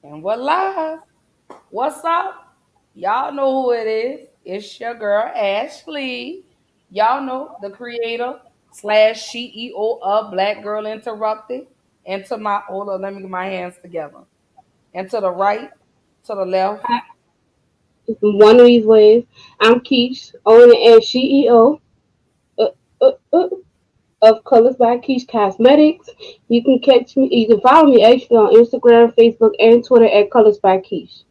And voila. What's up? Y'all know who it is. It's your girl, Ashley. Y'all know the creator slash CEO of Black Girl Interrupted. And to my, hold on, let me get my hands together. And to the right, to the left, One of these ways. I'm Keish, owner and CEO uh, uh, uh, of Colors by Keish Cosmetics. You can catch me. You can follow me actually on Instagram, Facebook, and Twitter at Colors by Keish.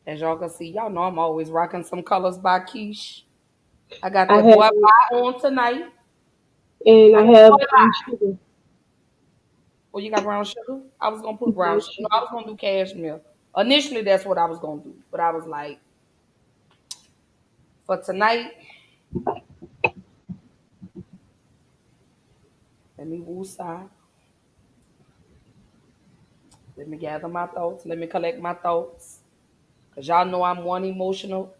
as y'all can see, y'all know I'm always rocking some colors by Quiche. I got I the have boy bye on tonight. and I I got the have boy brown bye. sugar. Oh, you got brown sugar? I was gonna put brown Brown sugar. No, I sugar. was gonna do cashmere. Initially, that's what I was gonna do, but I was like, for tonight, let me woosah. Let me gather my thoughts. Let me collect my thoughts. Cause y'all know I'm one emotional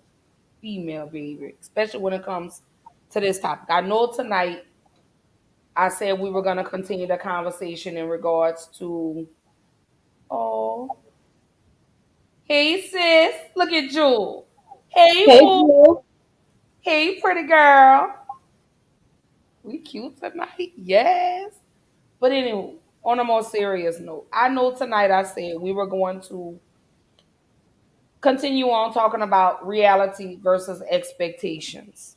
female, baby, especially when it comes to this topic. I know tonight I said we were gonna continue the conversation in regards to, oh, hey sis, look at Jewel. Hey Hey, boo. Jill. Hey pretty girl. We cute tonight. Yes. But anyway, on a more serious note, I know tonight I said we were going to continue on talking about reality versus expectations.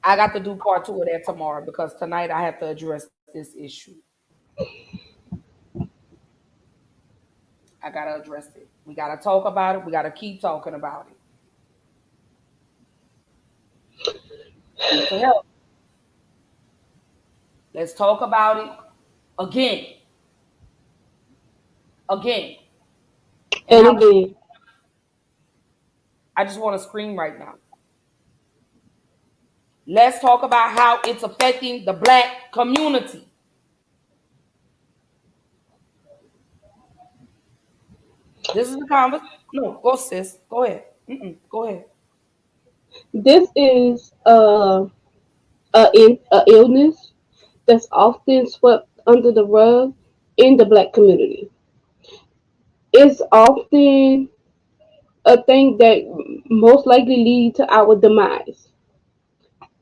I got to do part two of that tomorrow because tonight I have to address this issue. I gotta address it. We gotta talk about it. We gotta keep talking about it. Mental health. Let's talk about it again, again. And And again, I just want to scream right now. Let's talk about how it's affecting the black community. This is the conversation. No, go sis. Go ahead. Go ahead. this is a illness that's often swept under the rug in the Black community. It's often a thing that most likely lead to our demise.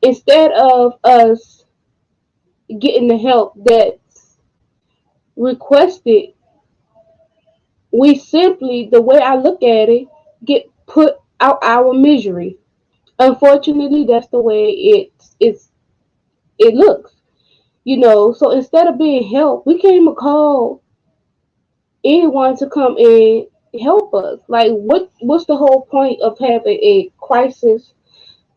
Instead of us getting the help that's requested, we simply, the way I look at it, get put out our misery. Unfortunately, that's the way it looks. So instead of being helped, we can't even call anyone to come and help us. Like, what's the whole point of having a crisis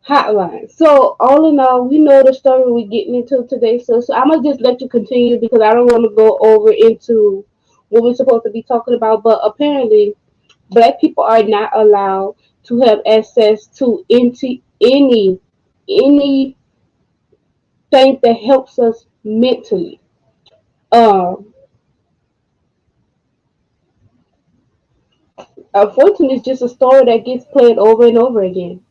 hotline? So all in all, we know the story we're getting into today. So I'm gonna just let you continue because I don't want to go over into what we're supposed to be talking about. But apparently, Black people are not allowed to have access to into anything that helps us mentally. Um, Unfortunately, it's just a story that gets played over and over again.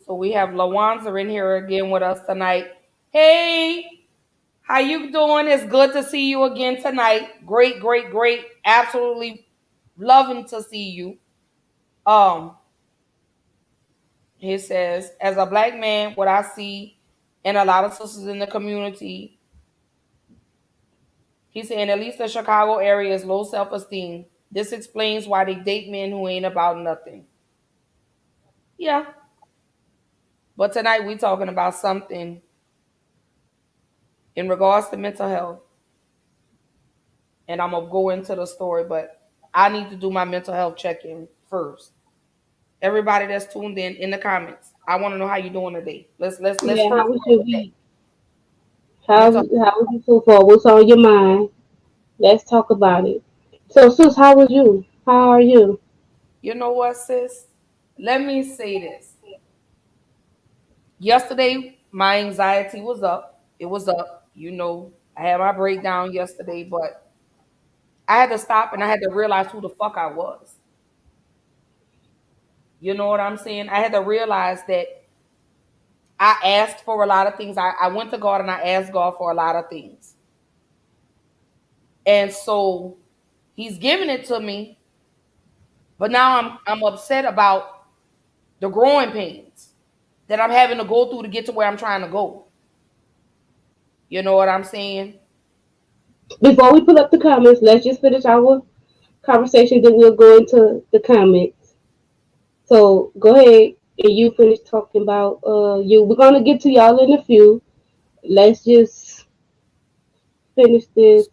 So we have Lawanza in here again with us tonight. Hey, how you doing? It's good to see you again tonight. Great, great, great. Absolutely loving to see you. Um, he says, as a black man, what I see and a lot of sisters in the community, he's saying at least the Chicago area is low self-esteem. This explains why they date men who ain't about nothing. Yeah. But tonight we talking about something in regards to mental health. And I'm gonna go into the story, but I need to do my mental health check-in first. Everybody that's tuned in the comments, I want to know how you doing today. Let's Yeah, how first was start your with that. week? How Mental. how was you so far? What's on your mind? Let's talk about it. So, sis, how was you? How are you? You know what, sis? Let me say this. Yesterday, my anxiety was up. It was up. I had my breakdown yesterday, but I had to stop and I had to realize who the fuck I was. You know what I'm saying? I had to realize that I asked for a lot of things. I went to God and I asked God for a lot of things. And so he's giving it to me, but now I'm upset about the growing pains that I'm having to go through to get to where I'm trying to go. You know what I'm saying? Before we put up the comments, let's just finish our conversation. Then we'll go into the comments. So go ahead and you finish talking about you. We're gonna get to y'all in a few. Let's just finish this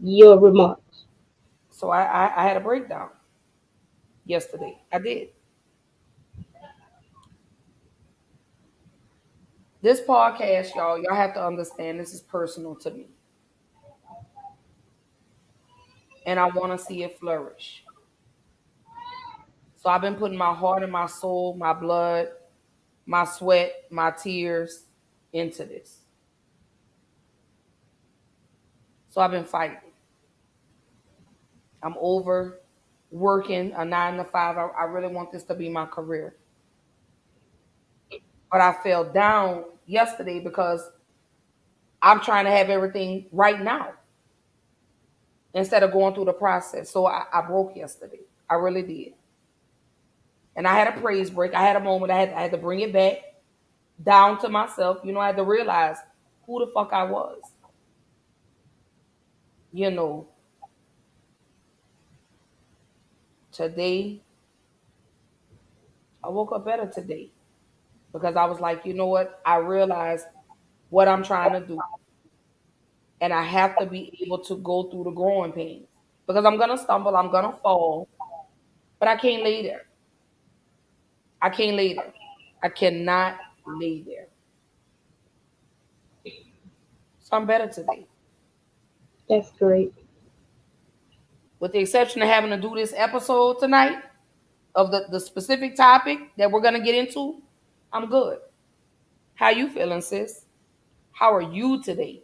your remarks. So I had a breakdown yesterday. I did. This podcast, y'all have to understand this is personal to me. And I want to see it flourish. So I've been putting my heart and my soul, my blood, my sweat, my tears into this. So I've been fighting. I'm over working a 9 to 5. I really want this to be my career. But I fell down yesterday because I'm trying to have everything right now instead of going through the process. So I broke yesterday. I really did. And I had a praise break. I had a moment. I had to bring it back down to myself. I had to realize who the fuck I was. You know, today, I woke up better today because I was like, you know what? I realized what I'm trying to do. And I have to be able to go through the growing pains because I'm going to stumble, I'm going to fall, but I can't lay there. I can't lay there. I cannot lay there. So I'm better today. That's great. With the exception of having to do this episode tonight of the specific topic that we're going to get into, I'm good. How you feeling, sis? How are you today?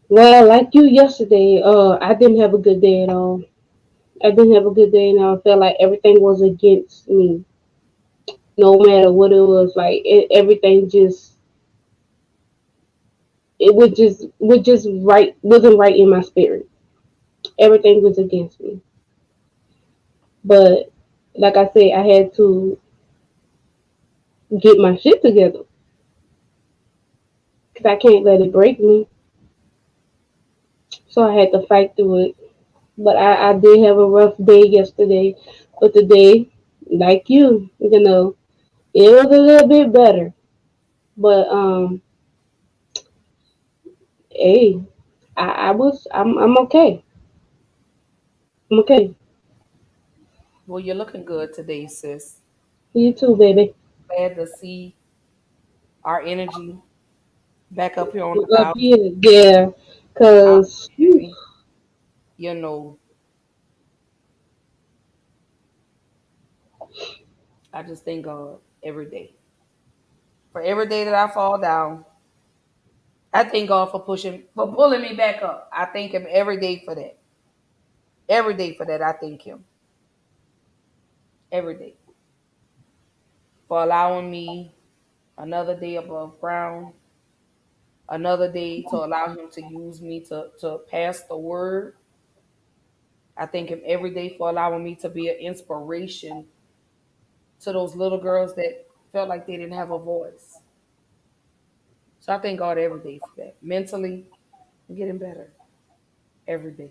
Well, like you yesterday, I didn't have a good day at all. I didn't have a good day, and I felt like everything was against me. No matter what it was, like everything just it was just right wasn't right in my spirit. Everything was against me. But like I said, I had to get my shit together because I can't let it break me. So I had to fight through it. But I did have a rough day yesterday. But today, like you, it was a little bit better. But hey, I'm okay. I'm okay. Well, you're looking good today, sis. You too, baby. Glad to see our energy back up here on You the up thousand. here, yeah. I'm Cause whew, happy. You know, I just thank God every day. For every day that I fall down, I thank God for pulling me back up. I thank Him every day for that. Every day for that, I thank Him. Every day. For allowing me another day above ground, another day to allow Him to use me to pass the word. I thank Him every day for allowing me to be an inspiration to those little girls that felt like they didn't have a voice. So I thank God every day for that. Mentally, I'm getting better every day.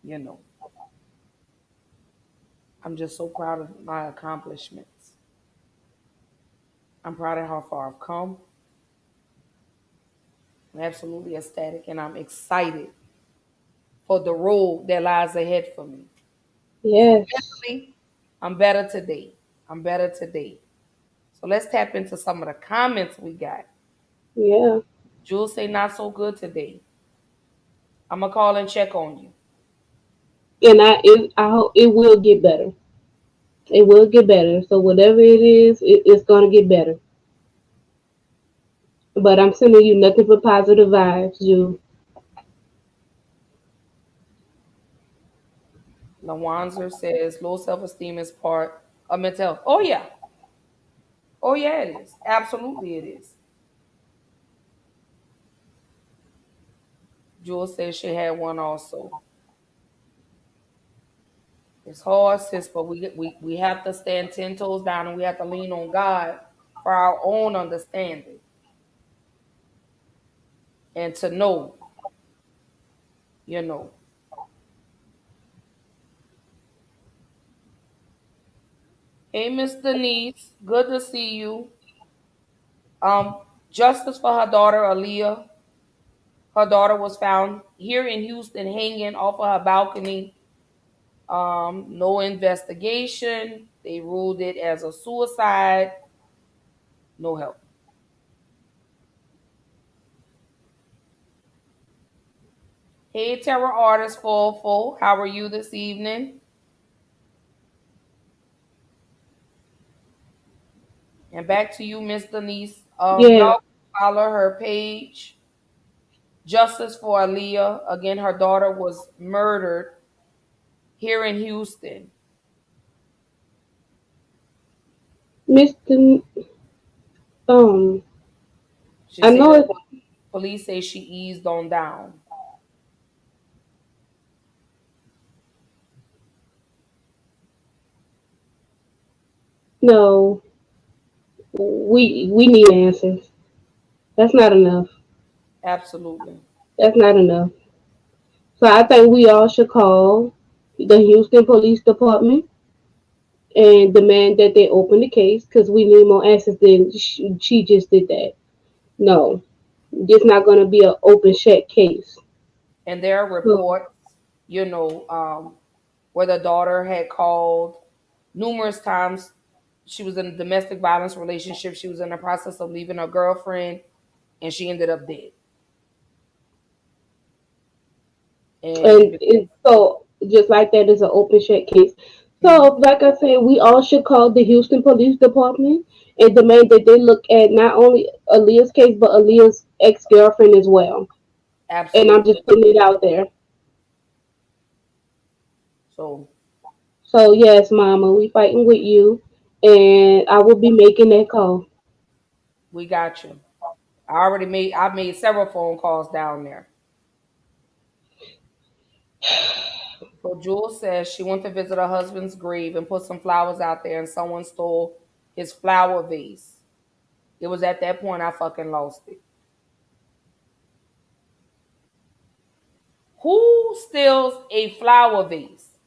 You know, I'm just so proud of my accomplishments. I'm proud of how far I've come. I'm absolutely ecstatic and I'm excited for the road that lies ahead for me. So yes, mentally, I'm better today. I'm better today. So let's tap into some of the comments we got. yeah. Jules say not so good today. I'm gonna call and check on you. And I hope it will get better. It will get better. So whatever it is, it's gonna get better. But I'm sending you nothing but positive vibes, you. Lawanzer says low self esteem is part of mental health. Oh yeah, Oh yeah, it is. Absolutely, it is. Jules said she had one also. It's hard, sis, but we have to stand 10 toes down and we have to lean on God for our own understanding and to know, you know. Hey, Miss Denise, good to see you. Um, Justice for her daughter Aaliyah. Her daughter was found here in Houston hanging off of her balcony. No investigation. They ruled it as a suicide. No help. Hey, terror artist Fofo, how are you this evening? And back to you, Miss Denise. Yeah, Y'all follow her page. Justice for Aaliyah. Again, her daughter was murdered here in Houston. Mr. Um, She I said know that it's police say she eased on down. no. We need answers. That's not enough. Absolutely. That's not enough. So I think we all should call the Houston Police Department and demand that they open the case because we need more answers than she just did that. No, it's not going to be an open shut case. And there are So, reports, you know, where the daughter had called numerous times. She was in a domestic violence relationship. She was in the process of leaving her girlfriend, and she ended up dead. And so just like that is an open shut case. mhm, So like I said, we all should call the Houston Police Department and demand that they look at not only Aaliyah's case but Aaliyah's ex girlfriend as well. And I'm absolutely. just putting it out there. So So yes, Mama, we fighting with you, and I will be making that call. we got you. I've made several phone calls down there. So Jules says she went to visit her husband's grave and put some flowers out there, and someone stole his flower vase. It was at that point I fucking lost it. Who steals a flower vase?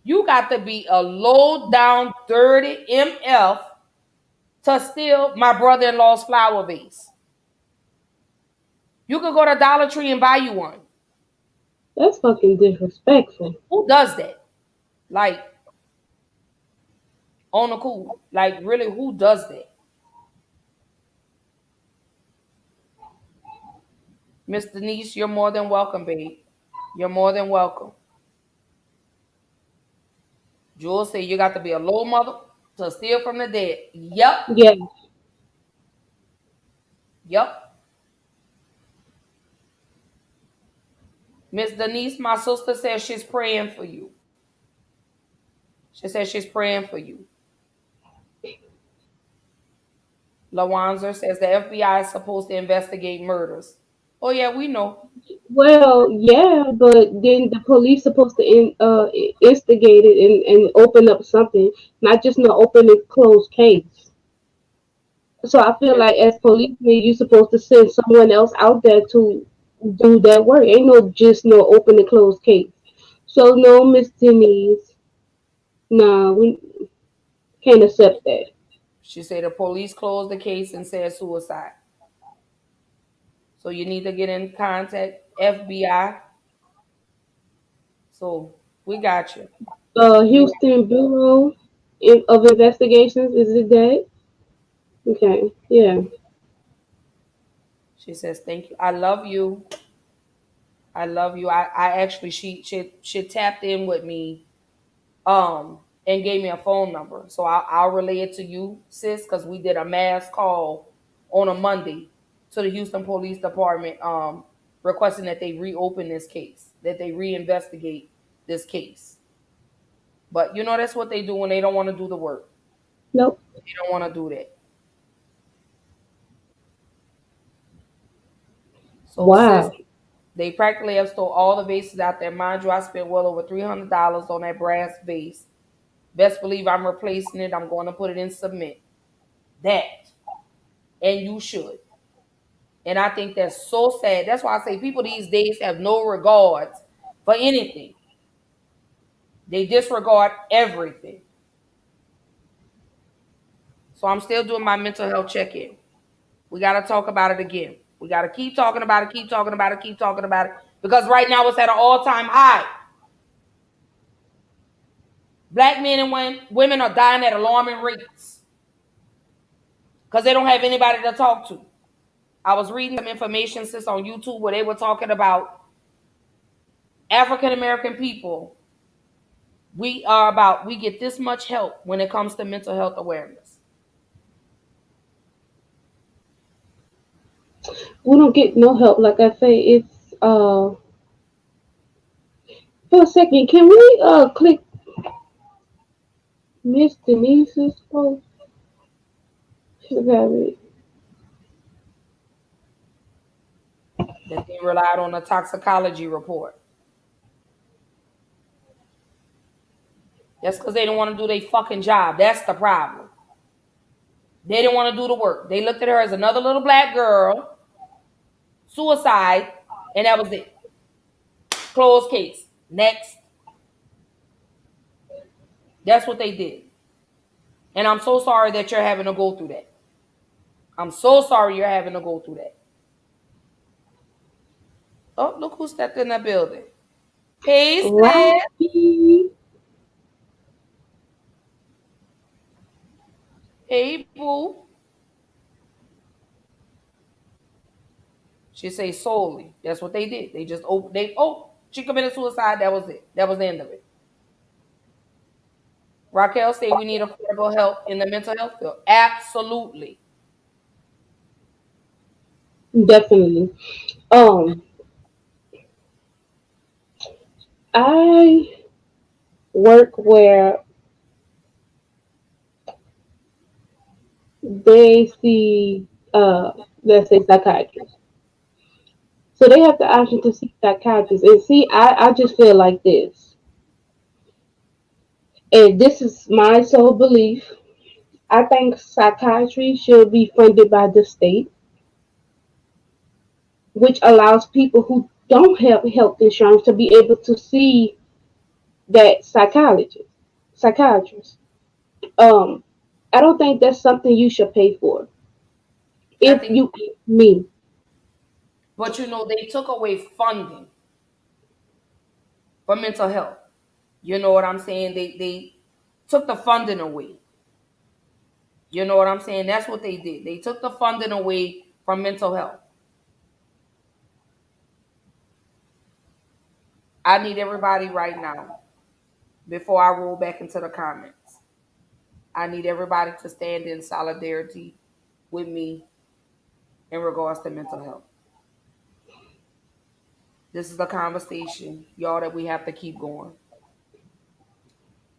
You got to be a low down, dirty MF to steal my brother in law's flower vase. You could go to Dollar Tree and buy you one. That's fucking disrespectful. Who does that? Like, on the cool. Like, really, who does that? Miss Denise, you're more than welcome, babe. You're more than welcome. Jules said you got to be a low mother to steal from the dead. Yep, Yeah. yep. Miss Denise, my sister says she's praying for you. She says she's praying for you. Lawanzer says the FBI is supposed to investigate murders. Oh yeah, we know. Well, yeah, but then the police supposed to instigate it and open up something, not just no open and closed case. So I feel like as policemen, you're supposed to send someone else out there to do that work. Ain't no just no open and closed case. So no, Miss Denise, nah, we can't accept that. She said the police closed the case and said suicide. So you need to get in contact FBI. So we got you. We Houston Bureau of Investigations, is it that? Okay, yeah. She says thank you. I love you. I love you. I actually she tapped in with me and gave me a phone number. So I'll relay it to you, sis, because we did a mass call on a Monday to the Houston Police Department requesting that they reopen this case, that they reinvestigate this case. But you know that's what they do when they don't want to do the work. Nope. They don't want to do that. So, sis, Wow. they practically have stole all the vases out there. Mind you, I spent well over $300 on that brass vase. Best believe I'm replacing it. I'm going to put it in cement. That. And you should. And I think that's so sad. That's why I say people these days have no regards for anything. They disregard everything. So I'm still doing my mental health check-in. We got to talk about it again. We got to keep talking about it, keep talking about it, keep talking about it. Because right now it's at an all-time high. Black men and women are dying at alarming rates because they don't have anybody to talk to. I was reading some information sis on YouTube where they were talking about African American people. We get this much help when it comes to mental health awareness. We don't get no help. Like I say, it's for a second, can we click Miss Denise's post? She got it. That they relied on a toxicology report. That's because they don't want to do their fucking job. That's the problem. They didn't want to do the work. They looked at her as another little black girl, suicide, and that was it. Closed case. Next. That's what they did. And I'm so sorry that you're having to go through that. I'm so sorry you're having to go through that. Oh, look who stepped in that building. Hey, sis. Rocky. Hey, boo. She say solely. That's what they did. They just she committed suicide. That was it. That was the end of it. Raquel say we need affordable help in the mental health field. Absolutely. Definitely. Um, I work where they see, let's say, psychiatrists. So they have the option to see psychiatrists. And see, I just feel like this. And this is my sole belief. I think psychiatry should be funded by the state, which allows people who don't have health insurance to be able to see that psychiatrist. Um, I don't think that's something you should pay for. I If think, you me, but they took away funding for mental health. You know what I'm saying? They took the funding away. You know what I'm saying? That's what they did. They took the funding away from mental health. I need everybody right now, before I roll back into the comments, I need everybody to stand in solidarity with me in regards to mental health. This is a conversation, y'all, that we have to keep going.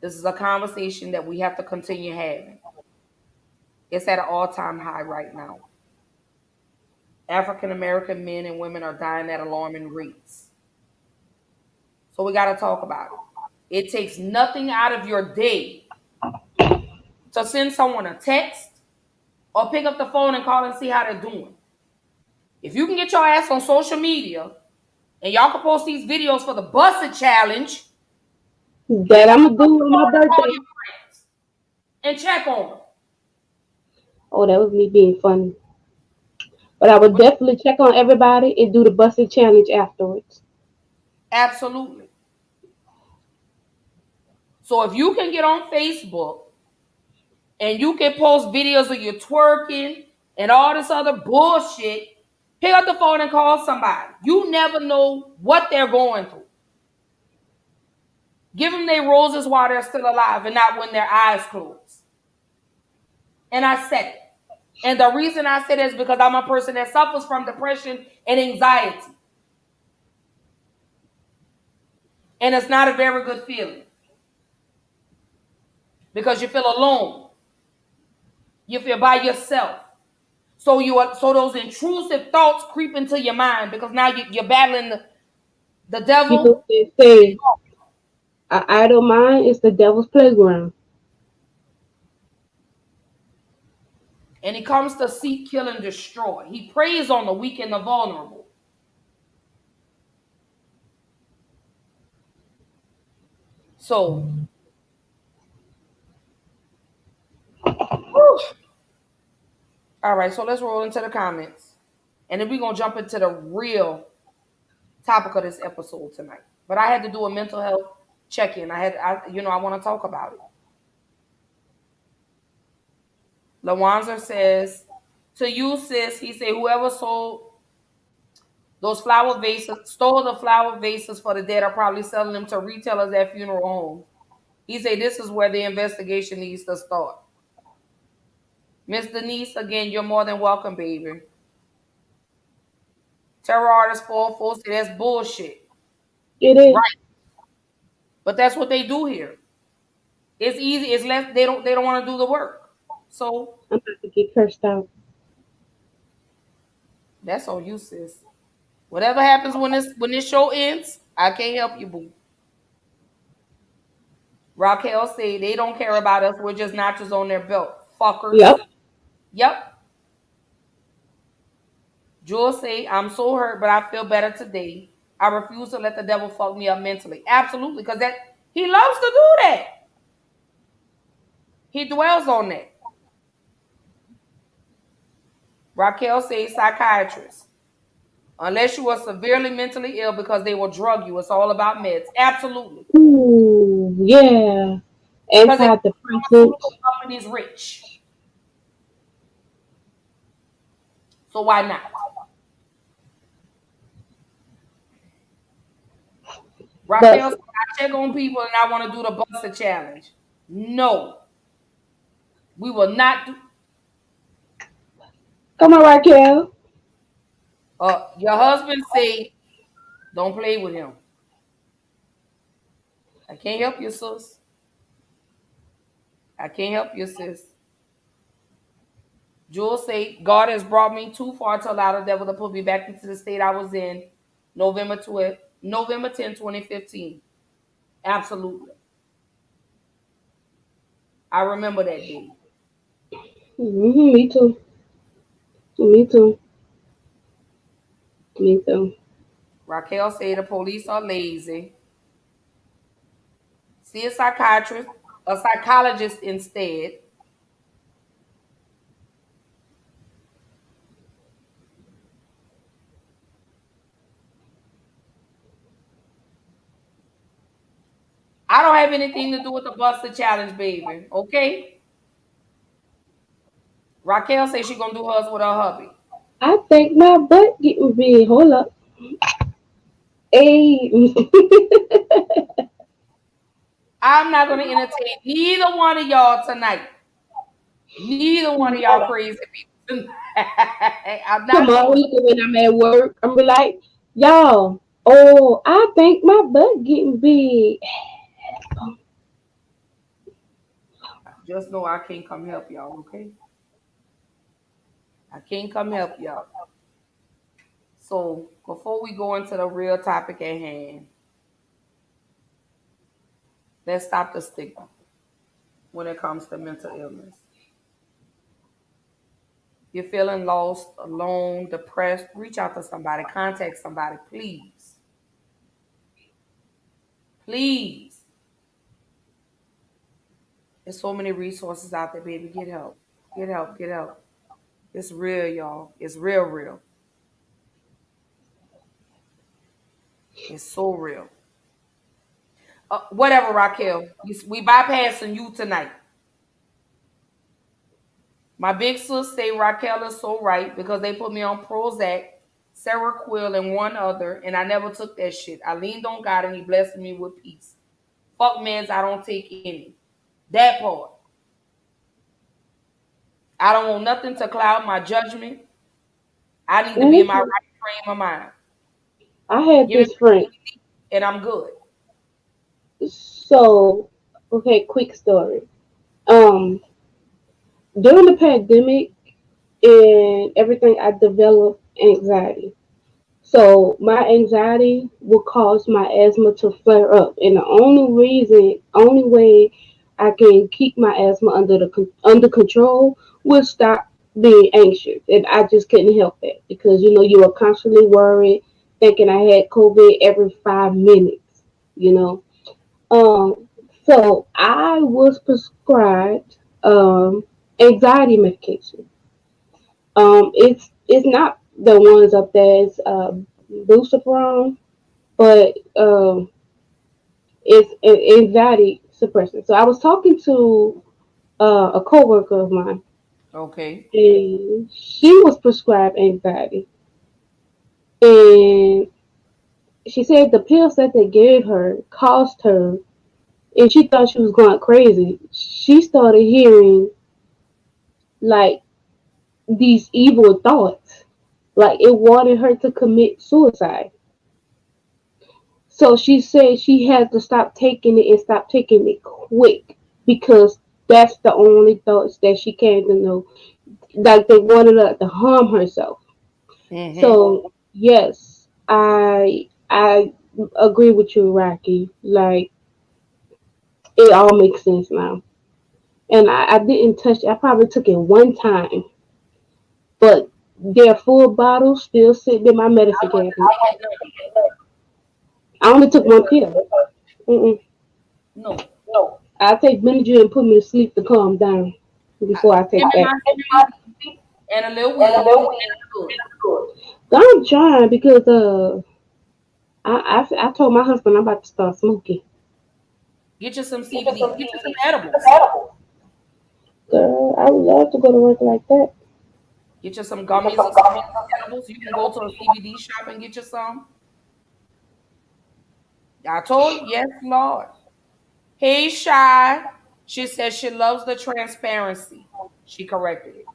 This is a conversation that we have to continue having. It's at an all-time high right now. African American men and women are dying at alarming rates. So we got to talk about it. It takes nothing out of your day to send someone a text or pick up the phone and call and see how they're doing. If you can get your ass on social media and y'all can post these videos for the busted challenge, pick that up I'm the gonna do fucking on my phone and call birthday. your friends and check on them. Oh, that was me being funny. But I would But definitely check on everybody and do the busted challenge afterwards. absolutely. So if you can get on Facebook and you can post videos of you twerking and all this other bullshit, pick up the phone and call somebody. You never know what they're going through. Give them their roses while they're still alive and not when their eyes closed. And I said it. And the reason I said it is because I'm a person that suffers from depression and anxiety. And it's not a very good feeling because you feel alone. You feel by yourself. So those intrusive thoughts creep into your mind because now you're battling the You know devil, they say an idle mind is the devil's playground. and he comes to seek, kill, and destroy. He preys on the weak and the vulnerable. So, whew. All right, so let's roll into the comments. And then we're going to jump into the real topic of this episode tonight. But I had to do a mental health check-in. I want to talk about it. Lawanza says, to you, sis, he said, whoever stole the flower vases for the dead are probably selling them to retailers at funeral homes. He said, this is where the investigation needs to start. Miss Denise, again, you're more than welcome, baby. Terror artist 404 said, that's bullshit. It is. Right. But that's what they do here. It's easy. It's less. They don't want to do the work. So I'm about to get cursed out. that's on you, sis. Whatever happens when this show ends, I can't help you, boo. Raquel said they don't care about us. We're just notches on their belt. Fuckers. Yep. Yep. Jules say, I'm so hurt, but I feel better today. I refuse to let the devil fuck me up mentally. Absolutely, because that he loves to do that. He dwells on that. Raquel says psychiatrist. Unless you are severely mentally ill because they will drug you. It's all about meds. Absolutely. Ooh, yeah. Because the pharmaceutical Antidepressants. company is rich. So why not? Raquel But said, I check on people and I want to do the Buster challenge. No, we will not do. come on, Raquel. Your husband say, don't play with him. I can't help you, sis. I can't help you, sis. Jules say, God has brought me too far to allow the devil to put me back into the state I was in November 10, 2015. Absolutely. I remember that day. Me too. Me too. Me too. Raquel said the police are lazy. See a psychologist instead. I don't have anything to do with the Buster Challenge, baby. Okay? Raquel says she's gonna do hers with her hubby. I think my butt getting big. Hold up. Hey. I'm not gonna entertain neither one of y'all tonight. Neither one of y'all crazy people tonight. I'm not doing Tomorrow when I'm at work, I'm be like, y'all, oh, I think my butt getting big. it. Just know I can't come help y'all, okay? I can't come help y'all. So before we go into the real topic at hand, let's stop the stigma when it comes to mental illness. You're feeling lost, alone, depressed, reach out to somebody, contact somebody, please. Please. There's so many resources out there, baby. Get help. Get help. Get help. It's real, y'all. It's real, real. It's so real. Whatever, Raquel. We bypassing you tonight. My big sis say Raquel is so right because they put me on Prozac, Seroquel, and one other, and I never took that shit. I leaned on God and He blessed me with peace. Fuck meds, I don't take any. That part. I don't want nothing to cloud my judgment. I need to be in my Mhm. right frame of mind. I had Give me this friend. and I'm good. So, okay, quick story. Um, during the pandemic, and everything, I developed anxiety. So my anxiety will cause my asthma to flare up, and the only way I can keep my asthma under control was stop being anxious, and I just couldn't help that because you are constantly worried, thinking I had COVID every 5 minutes. You know, um. So I was prescribed anxiety medication. It's not the ones up there. It's Luciferone, but it's an anxiety suppressant. So I was talking to a coworker of mine, Okay. and she was prescribed anxiety, and she said the pills that they gave her caused her, and she thought she was going crazy. She started hearing like these evil thoughts, like it wanted her to commit suicide. So she said she had to stop taking it and stop taking it quick because that's the only thoughts that she came to know. Like they wanted her to harm herself. Mm-hmm. So yes, I agree with you, Rocky. Like it all makes sense now. And I didn't touch it. I probably took it one time, but their full bottle still sitting in my I medicine wasn't cabinet. taking none. I only took one pill. Mm-mm. No. I take Benadryl and put me to sleep to calm down before I Give take me that. my CBD and a little weed, and I'm good. I'm trying because I told my husband I'm about to start smoking. Get you some CBD. Get you some edibles. Girl, I would love to go to work like that. Get you some gummies or some edibles. You can go to a CBD shop and get you some. I told you, yes, Lord. Hey, Shy. She says she loves the transparency. She corrected it.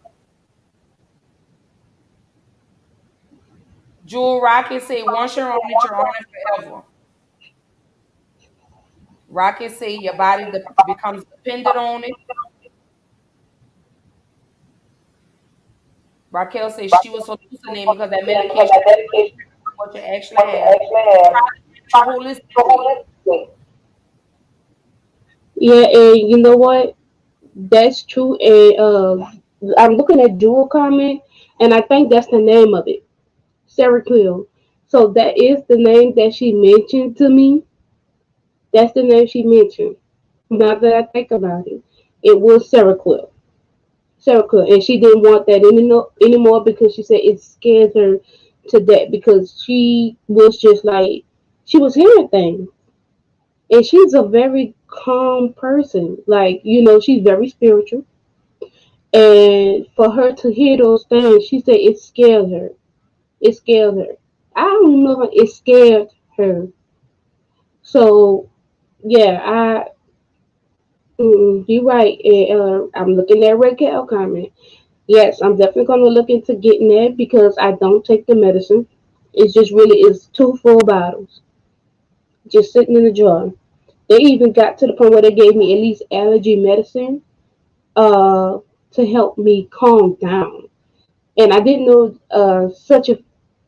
Jewel Rocket say once you're on it forever. Rocket say your body becomes dependent on it. Raquel says she was hallucinating because that medication what you actually have. Try to look at it holistically. Yeah, and you know what? That's true. And I'm looking at Jewel comment, and I think that's the name of it, Sarah Quill. So that is the name that she mentioned to me. That's the name she mentioned. Now that I think about it, it was Sarah Quill. Sarah Quill, and she didn't want that anymore because she said it scared her to death because she was just like she was hearing things, and she's a very calm person. Like she's very spiritual, and for her to hear those things, she said it scared her. It scared her. I don't know. It scared her. So yeah, you're right. And, I'm looking at Raquel comment. Yes, I'm definitely going to look into getting that because I don't take the medicine. It's just really it's two full bottles just sitting in the jar. They even got to the point where they gave me at least allergy medicine uh, to help me calm down. And I didn't know such a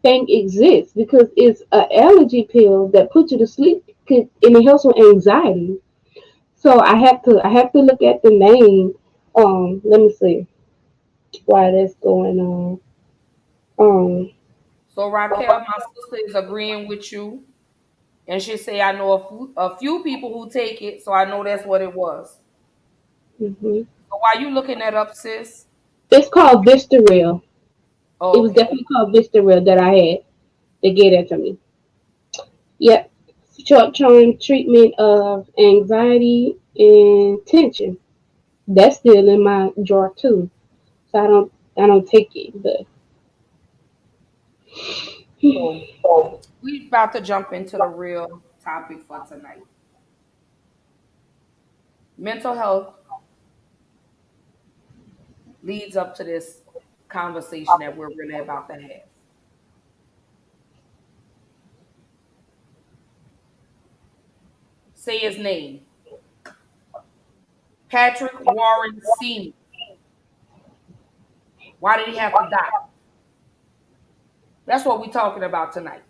thing exists because it's an allergy pill that puts you to sleep and it helps with anxiety. So I have to look at the name. Let me see why that's going on. Um, So Raquel, my sister is agreeing with you, and she say I know a few people who take it, so I know that's what it was. mhm. So why you looking that up, sis? It's called Vistarel. It was Okay. definitely called Vistarel that I had. They gave that to me. Yep. Short-term treatment of anxiety and tension. That's still in my drawer too. So I don't take it, but So we about to jump into the real topic for tonight. Mental health leads up to this conversation that we're really about to have. Say his name. Patrick Warren Sr. Why did he have to die? That's what we're talking about tonight.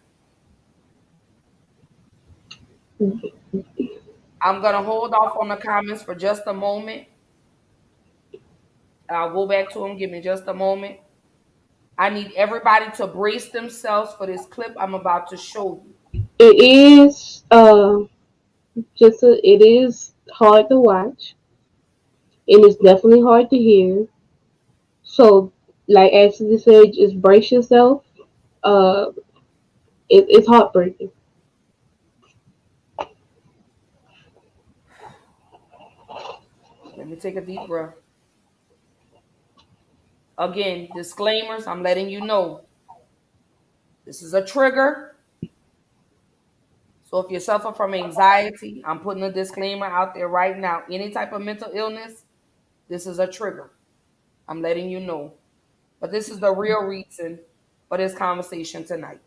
I'm going to hold off on the comments for just a moment. I'll go back to them. Give me just a moment. I need everybody to brace themselves for this clip I'm about to show you. It is it is hard to watch, and it's definitely hard to hear. So, like Ashley said, just brace yourself. Uh, it's heartbreaking. Let me take a deep breath. Again, disclaimers, I'm letting you know. This is a trigger. So if you suffer from anxiety, I'm putting a disclaimer out there right now. Any type of mental illness, this is a trigger. I'm letting you know. But this is the real reason for this conversation tonight.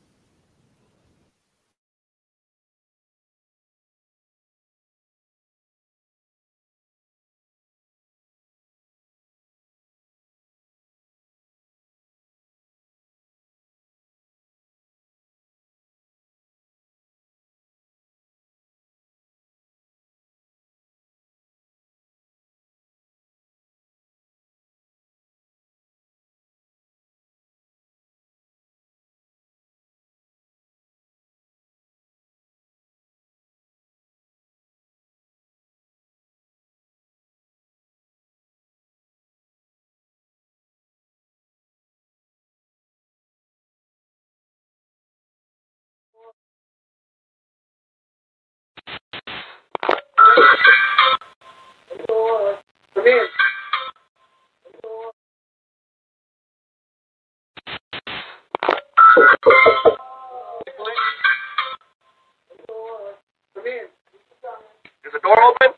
Is the door open?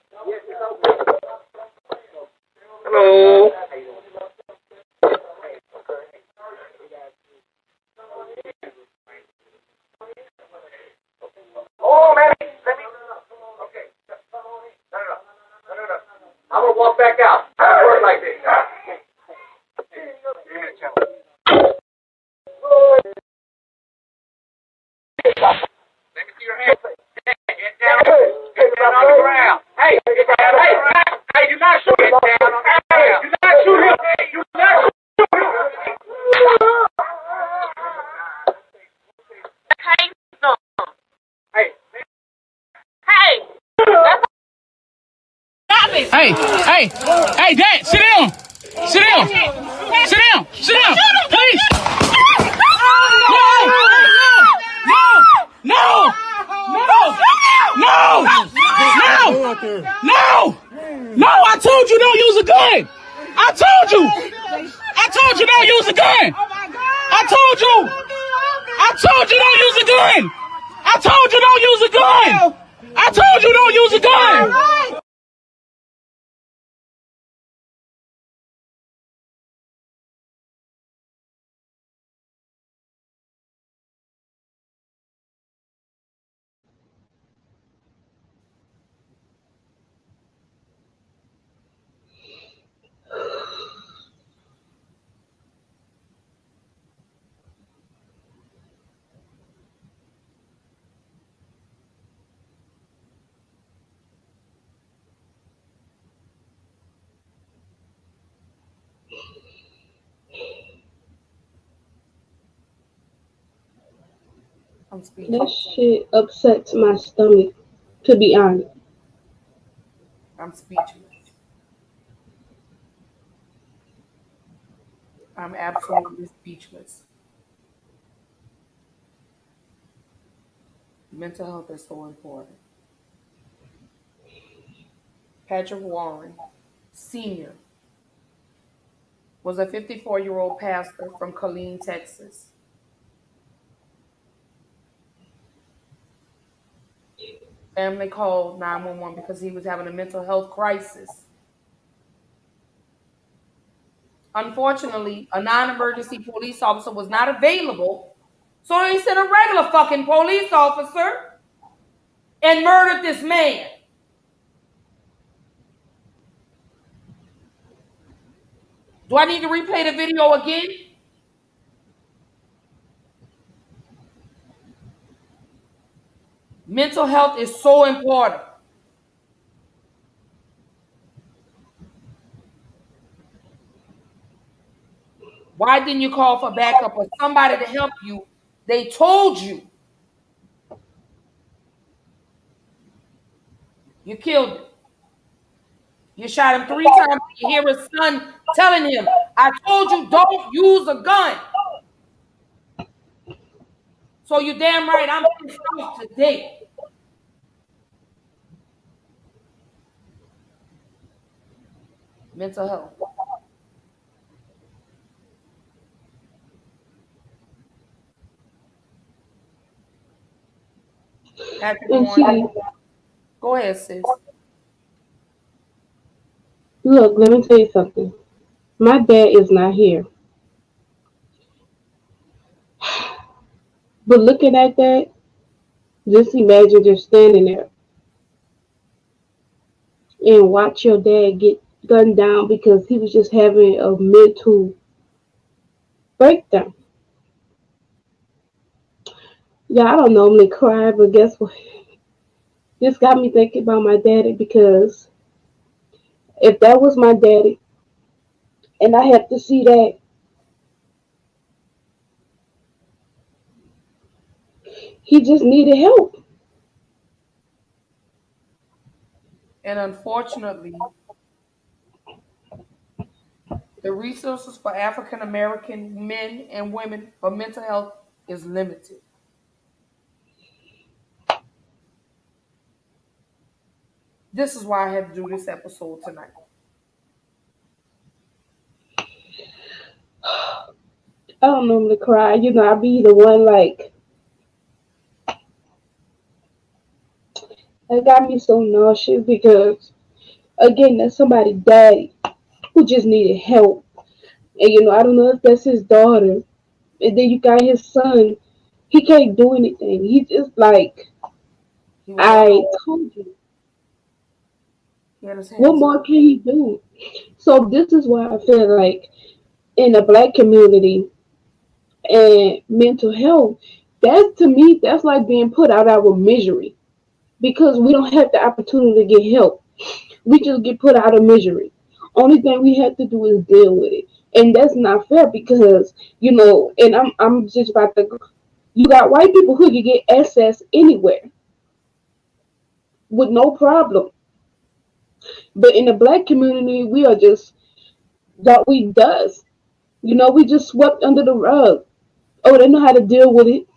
Hello. Oh, man. Okay. No. I'm going to walk back out. I work like this. Give me the channel. Let me see your hands. Get down. Get down on the ground. Hey, get down. Hey, do not shoot him. Get down on the ground. Do not shoot him. Do not shoot him. Hey, Dad, sit down. Sit down. Sit down. Sit down. Please. No, I told you don't use a gun. I told you don't use a gun. I told you don't use a gun. I told you don't use a gun. I told you don't use a gun. I'm That speechless. shit upsets my stomach, to be honest. I'm speechless. I'm absolutely speechless. Mental health is so important. Patrick Warren, Sr., was a 54-year-old pastor from Killeen, Texas. Family called 911 because he was having a mental health crisis. Unfortunately, a non-emergency police officer was not available, so they sent a regular fucking police officer and murdered this man. Do I need to replay the video again? Mental health is so important. Why didn't you call for backup or somebody to help you? They told you. You killed him. You shot him 3 times. You hear his son telling him, I told you don't use a gun. So you damn right, I'm pissed off today. Mental health. Patrick And Warren. see, Go ahead, sis. look, let me tell you something. My dad is not here. But looking at that, just imagine just standing there and watch your dad get gunned down because he was just having a mental breakdown. Yeah, I don't normally cry, but guess what? This got me thinking about my daddy because if that was my daddy and I had to see that, he just needed help. And unfortunately, the resources for African American men and women for mental health is limited. This is why I had to do this episode tonight. I don't normally cry. I be the one like, that got me so nauseous because, again, that's somebody's daddy who just needed help. And, I don't know if that's his daughter. And then you got his son. He can't do anything. He just like, He was I alone. told you. He had his What hands more up. can he do? So this is why I feel like in the black community and mental health, that to me, that's like being put out our misery because we don't have the opportunity to get help. We just get put out of misery. Only thing we have to do is deal with it. And that's not fair because, and I'm just about to, you got white people who can get access anywhere with no problem. But in the black community, we are just, that we does. We just swept under the rug. Oh, they know how to deal with it.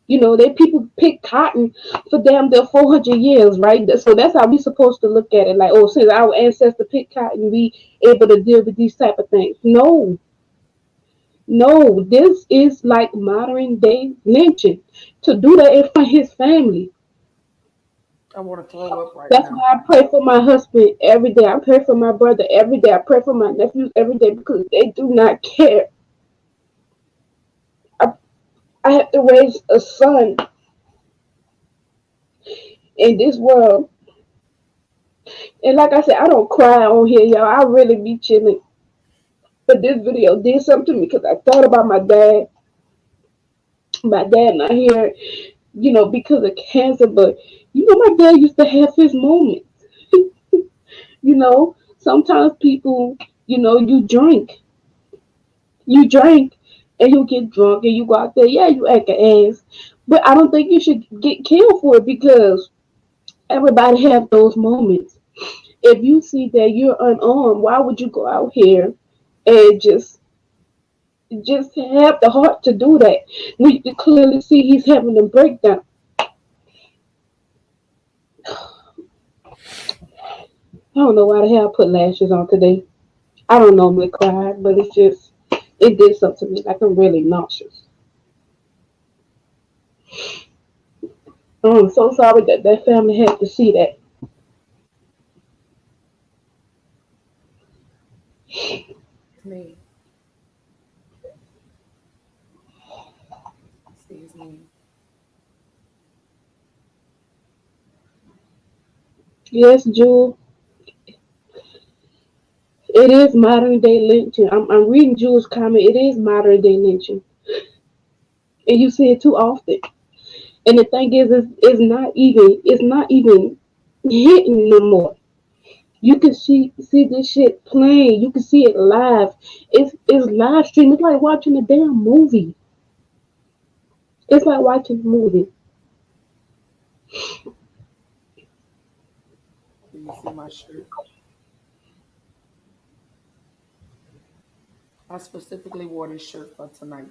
They people pick cotton for damn near 400 years, right? So that's how we supposed to look at it. Like, oh, since our ancestors picked cotton, we able to deal with these type of things. No, no, this is like modern day lynching. To do that in front of his family. I want to throw up right That's now. why I pray for my husband every day. I pray for my brother every day. I pray for my nephews every day because they do not care. I, I have to raise a son in this world. And like I said, I don't cry on here, y'all. I really be chilling. But this video did something to me because I thought about my dad. My dad not here, because of cancer. But my dad used to have his moments. Sometimes people, you drink, and you get drunk, and you go out there. Yeah, you act an ass, but I don't think you should get killed for it because everybody have those moments. If you see that you're unarmed, why would you go out here and just have the heart to do that? We can clearly see he's having a breakdown. I don't know why the hell I put lashes on today. I don't normally cry, but it did something to me. Like I'm really nauseous. I'm so sorry that that family had to see that. Me. Excuse me. Yes, Jewel. It is modern day lynching. I'm reading Jules' comment. It is modern day lynching, and you see it too often. And the thing is, it's not even hitting no more. You can see this shit playing. You can see it live. It's live stream. It's like watching a damn movie. It's like watching a movie. Do you see my shirt? I specifically wore this shirt for tonight.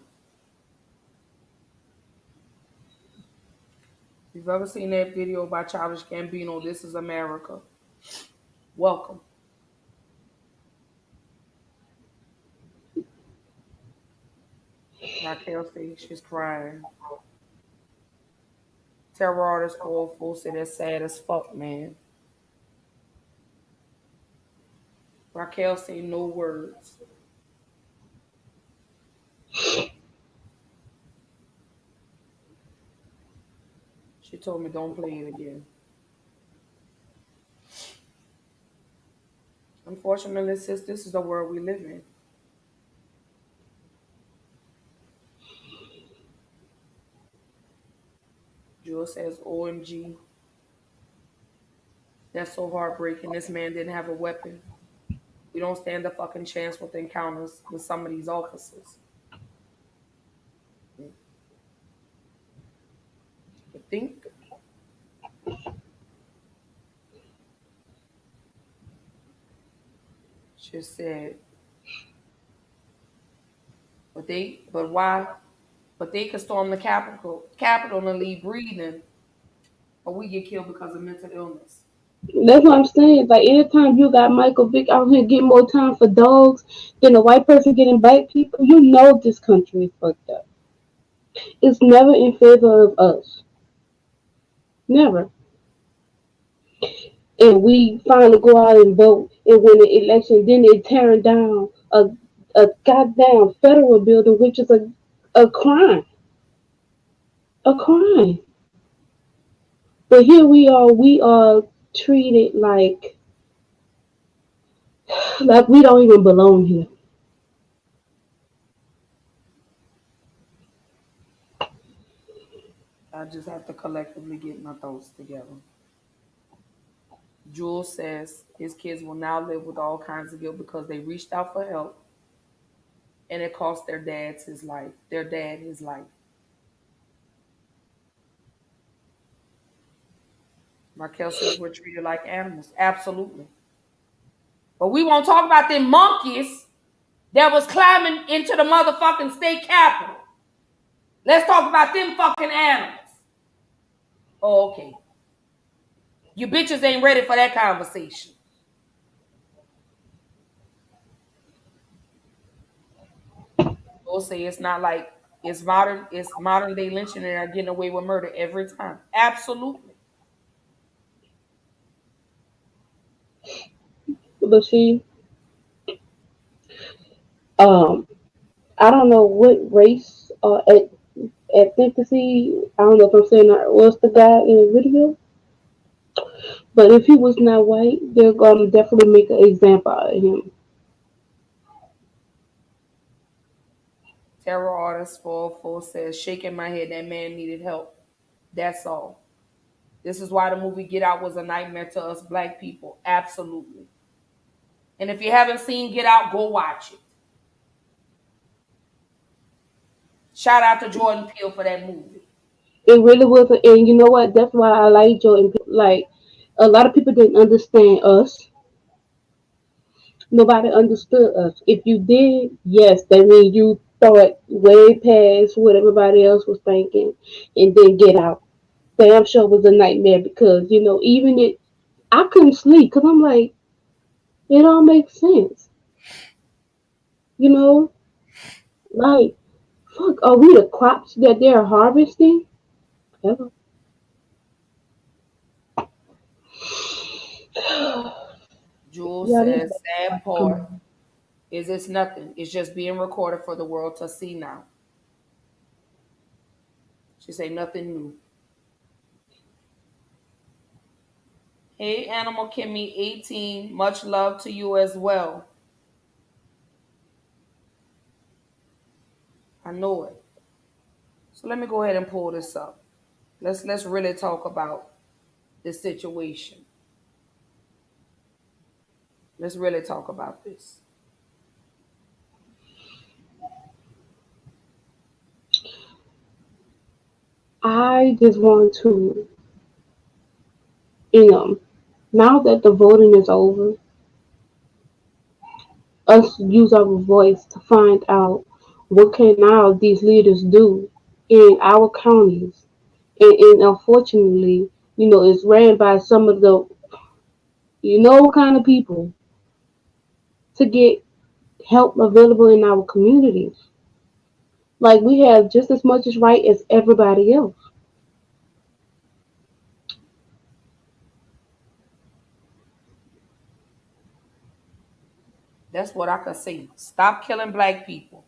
If you've ever seen that video by Childish Gambino, This Is America, welcome. Raquel says she's crying. Terror artist 404 said that's sad as fuck, man. Raquel said no words. She told me don't play it again. Unfortunately, sis, this is the world we live in. Jewel says, OMG, that's so heartbreaking. This man didn't have a weapon. We don't stand a fucking chance with encounters with some of these officers. I think she said, but why? But they could storm the Capitol and leave breathing, or we get killed because of mental illness. That's what I'm saying. Like anytime you got Michael Vick out here getting more time for dogs than a white person getting black people, you know this country is fucked up. It's never in favor of us. Never. And we finally go out and vote and win the election. Then they tearing down a goddamn federal building, which is a crime. A crime. But here we are treated like we don't even belong here. I just have to collectively get my thoughts together. Jules says his kids will now live with all kinds of guilt because they reached out for help and it cost their dad his life. Markel says we're treated like animals. Absolutely. But we won't talk about them monkeys that was climbing into the motherfucking state capitol. Let's talk about them fucking animals. Oh, okay. You bitches ain't ready for that conversation. We'll say it's not like it's modern day lynching and they're getting away with murder every time. Absolutely. But see, um, I don't know what race or ethnicity. I don't know if I'm saying that was the guy in the video. But if he was not white, they're gonna definitely make an example out of him. Terror artist 404 says, shaking my head, that man needed help. That's all. This is why the movie Get Out was a nightmare to us black people. Absolutely. And if you haven't seen Get Out, go watch it. Shout out to Jordan Peele for that movie. It really was, and you know what? That's why I like Jordan. Like a lot of people didn't understand us. Nobody understood us. If you did, yes, that means you thought way past what everybody else was thinking, and then Get Out. Damn sure was a nightmare because even it, I couldn't sleep because I'm like, it all makes sense. You know, like fuck, are we the crops that they're harvesting? Hello. Jules Yeah, this says, sad part is it's nothing. It's just being recorded for the world to see now. She say nothing new. Hey, Animal Kimmy 18, much love to you as well. I know it. So let me go ahead and pull this up. Let's really talk about this situation. Let's really talk about this. I just want to, you know, now that the voting is over, us use our voice to find out what can now these leaders do in our counties. And unfortunately, it's ran by some of the, what kind of people to get help available in our communities. Like we have just as much as right as everybody else. That's what I can say. Stop killing black people.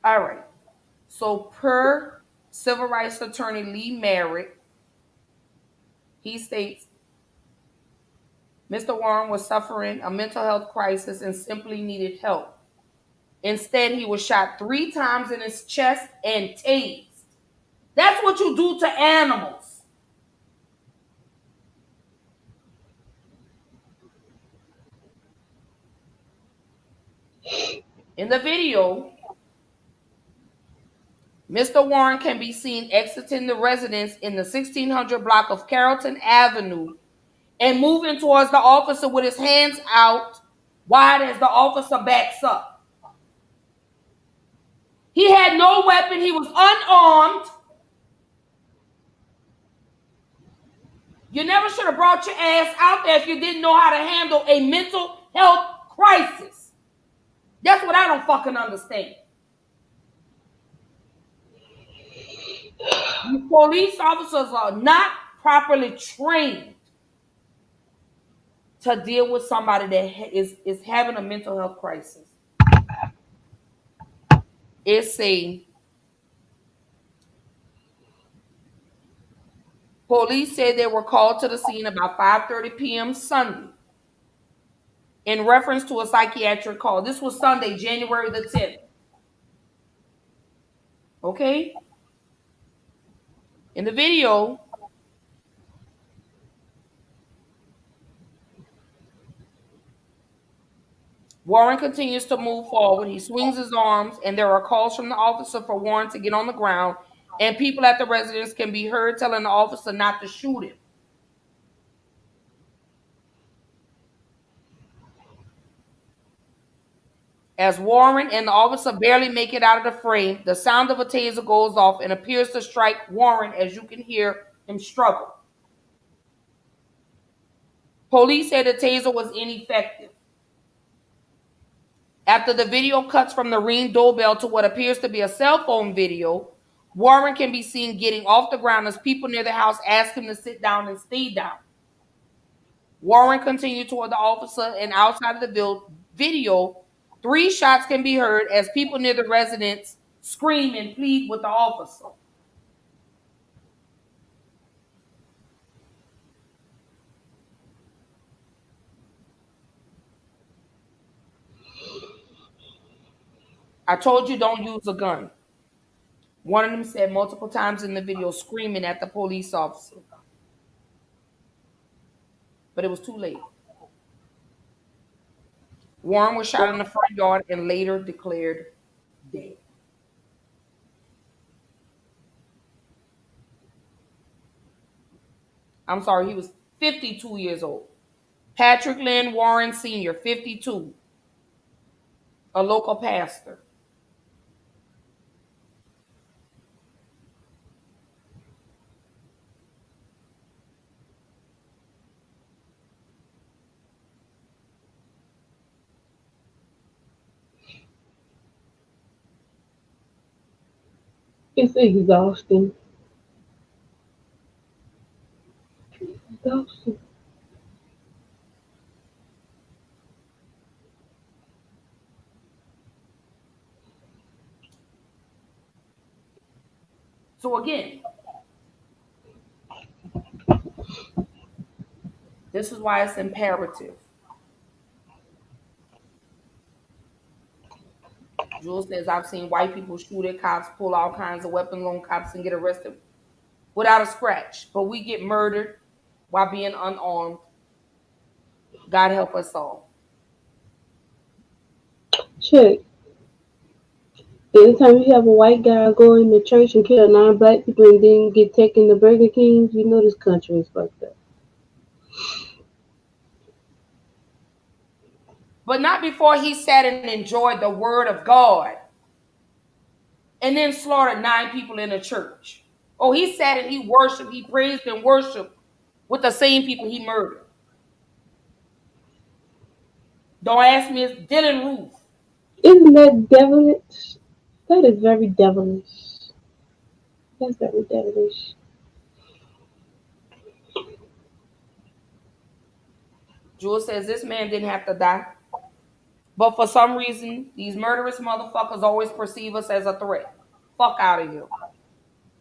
All right. So per civil rights attorney Lee Merritt, he states Mr. Warren was suffering a mental health crisis and simply needed help. Instead, he was shot 3 times in his chest and tased. That's what you do to animals. In the video, Mr. Warren can be seen exiting the residence in the 1600 block of Carrollton Avenue and moving towards the officer with his hands out wide as the officer backs up. He had no weapon. He was unarmed. You never should have brought your ass out there if you didn't know how to handle a mental health crisis. That's what I don't fucking understand. These police officers are not properly trained to deal with somebody that is having a mental health crisis. It's a police said they were called to the scene about 5:30 p.m. Sunday in reference to a psychiatric call. This was Sunday, January the 10th. Okay? In the video, Warren continues to move forward. He swings his arms, and there are calls from the officer for Warren to get on the ground, and people at the residence can be heard telling the officer not to shoot him. As Warren and the officer barely make it out of the frame, the sound of a taser goes off and appears to strike Warren as you can hear him struggle. Police said the taser was ineffective. After the video cuts from the Ring doorbell to what appears to be a cell phone video, Warren can be seen getting off the ground as people near the house ask him to sit down and stay down. Warren continued toward the officer, and outside of the video, 3 shots can be heard as people near the residence scream and plead with the officer. I told you don't use a gun. One of them said multiple times in the video, screaming at the police officer. But it was too late. Warren was shot in the front yard and later declared dead. I'm sorry, he was 52 years old. Patrick Lynn Warren Sr., 52, a local pastor. It's exhausting. Exhausting. So again, this is why it's imperative Jules says, I've seen white people shoot at cops, pull all kinds of weapons on cops, and get arrested without a scratch. But we get murdered while being unarmed. God help us all. Shit. Anytime you have a white guy go in the church and kill 9 black people and then get taken to Burger King, you know this country is fucked up. But not before he sat and enjoyed the word of God and then slaughtered 9 people in a church. Oh, he sat and he worshiped, he praised and worshiped with the same people he murdered. Don't ask me, it's Dylan Roof. Isn't that devilish? That is very devilish. That's very devilish. Jules says this man didn't have to die. But for some reason, these murderous motherfuckers always perceive us as a threat. Fuck out of here.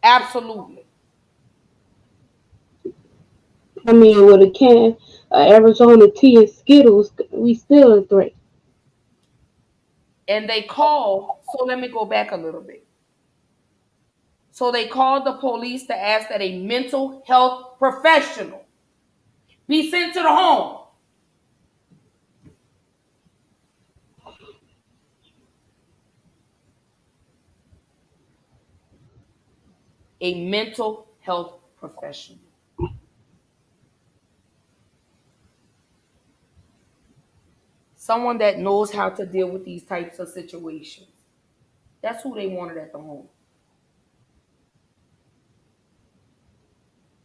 Absolutely. I mean, with a can of Arizona tea and Skittles, we still a threat. And they called, so let me go back a little bit. So they called the police to ask that a mental health professional be sent to the home. A mental health professional. Someone that knows how to deal with these types of situations. That's who they wanted at the home.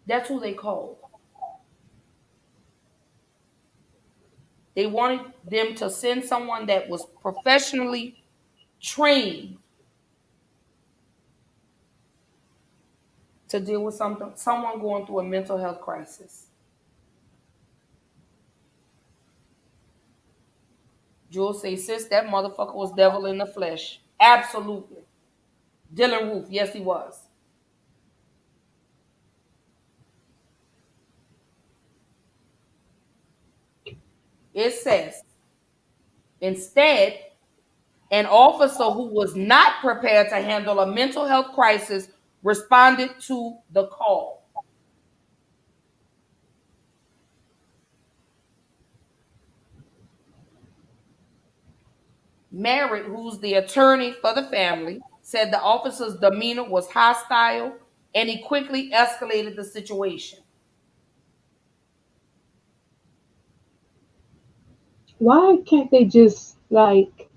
That's who they called. They wanted them to send someone that was professionally trained to deal with someone going through a mental health crisis. Jules say, sis, that motherfucker was devil in the flesh. Absolutely. Dylan Roof, yes, he was. It says, instead, an officer who was not prepared to handle a mental health crisis responded to the call. Merritt, who's the attorney for the family, said the officer's demeanor was hostile and he quickly escalated the situation. Why can't they just like?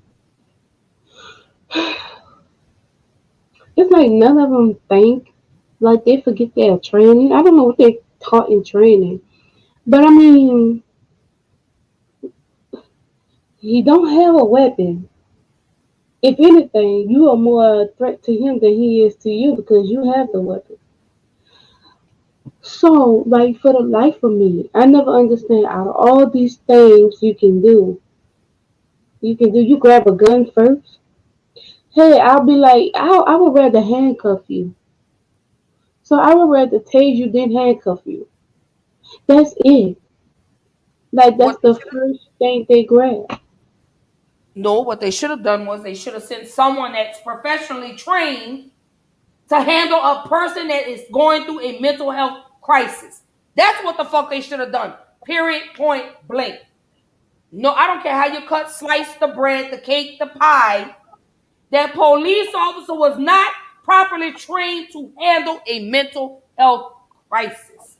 It's like none of them think. Like they forget their training. I don't know what they taught in training, but I mean, he don't have a weapon. If anything, you are more a threat to him than he is to you because you have the weapon. So, like for the life of me, I never understand out of all these things you grab a gun first. Hey, I'll be like, I would rather handcuff you. So I would rather tase you than handcuff you. That's it. Like that's What the first thing they grab. No, what they should have done was they should have sent someone that's professionally trained to handle a person that is going through a mental health crisis. That's what the fuck they should have done. Period, point blank. No, I don't care how you cut, slice the bread, the cake, the pie. That police officer was not properly trained to handle a mental health crisis.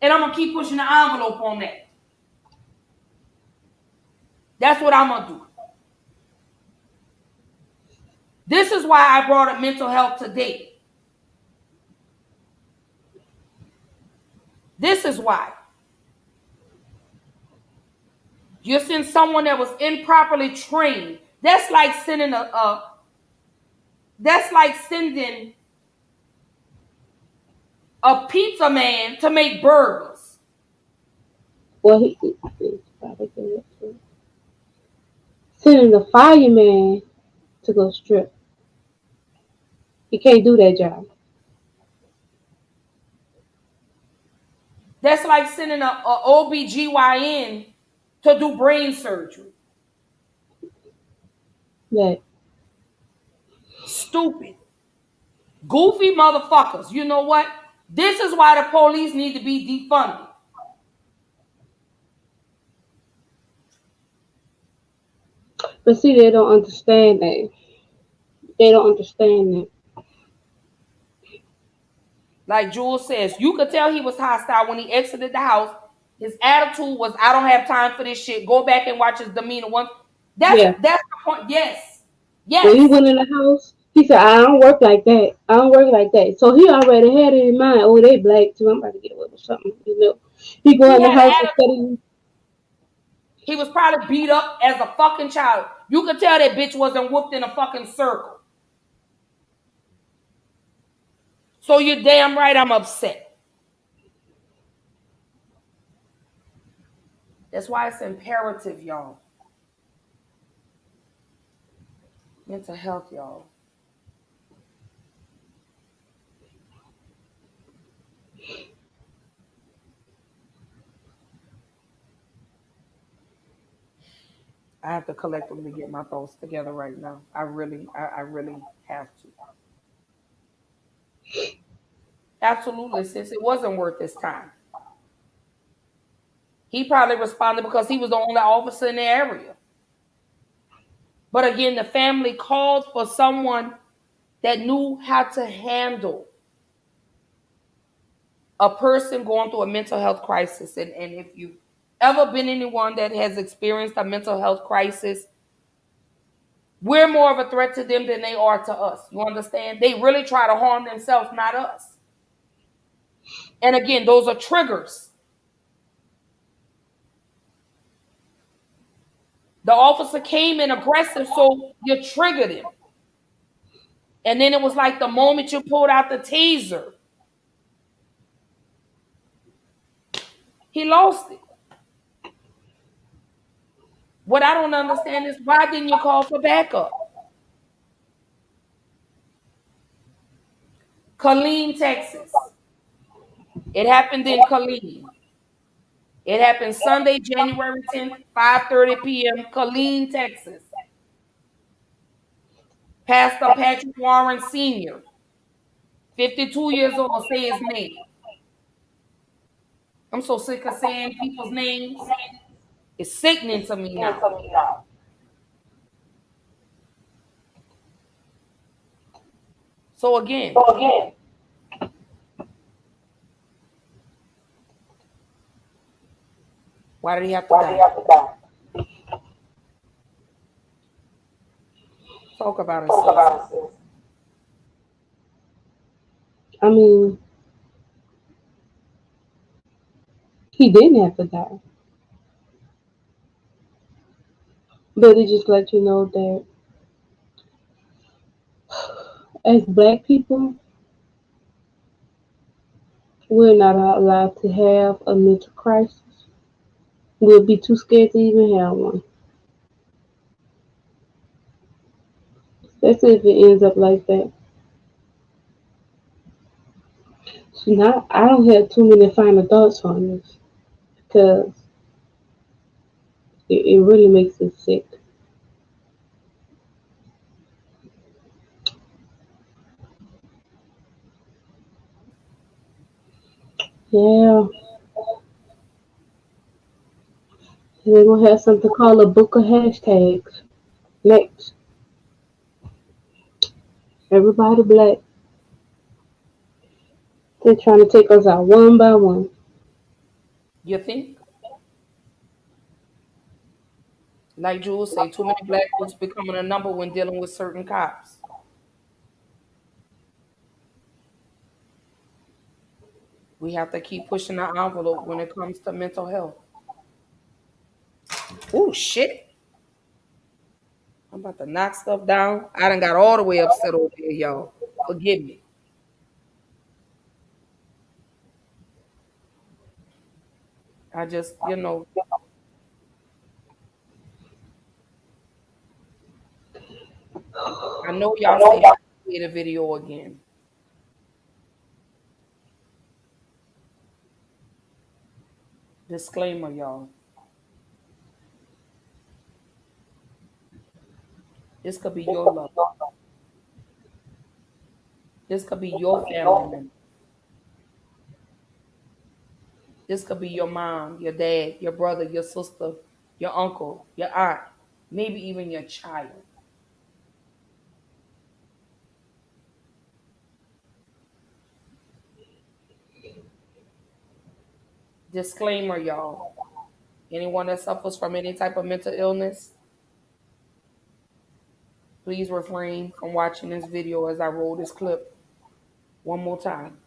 And I'm going to keep pushing the envelope on that. That's what I'm going to do. This is why I brought up mental health today. This is why. You send someone that was improperly trained. That's like sending a pizza man to make burgers. Well, sending the fireman to go strip. He can't do that job. That's like sending a OBGYN to do brain surgery. That. Stupid. Goofy motherfuckers. You know what? This is why the police need to be defunded. But see, they don't understand that. They don't understand that. Like Jules says, you could tell he was hostile when he exited the house. His attitude was, I don't have time for this shit. Go back and watch his demeanor once. Yeah. That's the point. Yes. When he Yes. went in the house, he said, I don't work like that. I don't work like that. So he already had it in mind, oh, they black too. I'm about to get away with something. You know. He go He in the had an house and attitude. study. He was probably beat up as a fucking child. You could tell that bitch wasn't whooped in a fucking circle. So you're damn right I'm upset. That's why it's imperative, y'all. Mental health, y'all. I have to collectively get my thoughts together right now. I really have to. Absolutely, sis. It wasn't worth his time. He probably responded because he was the only officer in the area. But again, the family called for someone that knew how to handle a person going through a mental health crisis. And if you've ever been anyone that has experienced a mental health crisis, we're more of a threat to them than they are to us. You understand? They really try to harm themselves, not us. And again, those are triggers. The officer came in aggressive, so you triggered him. And then it was like the moment you pulled out the taser, he lost it. What I don't understand is why didn't you call for backup? Killeen, Texas. It happened in Killeen. It happened Sunday, January 10th, 5:30 p.m., Killeen, Texas. Pastor Patrick Warren Sr., 52 years old, say his name. I'm so sick of saying people's names. It's sickening to me now. So again, why did he have to die? Talk about it, sis. I mean, he didn't have to die. But it just let you know that as black people, we're not allowed to have a mental crisis. We'll be too scared to even have one. Especially if it ends up like that. So now I don't have too many final thoughts on this because it really makes me sick. Yeah, we're gonna have something called a book of hashtags next. Everybody black. They're trying to take us out one by one. You think? Like Jules say, too many black folks becoming a number when dealing with certain cops. We have to keep pushing the envelope when it comes to mental health. Oh shit. I'm about to knock stuff down. I done got all the way upset over here, y'all. Forgive me. I just, I know y'all say I play the video again. Disclaimer, y'all. This could be your love. This could be your family member. This could be your mom, your dad, your brother, your sister, your uncle, your aunt, maybe even your child. Disclaimer, y'all. Anyone that suffers from any type of mental illness, please refrain from watching this video as I roll this clip one more time.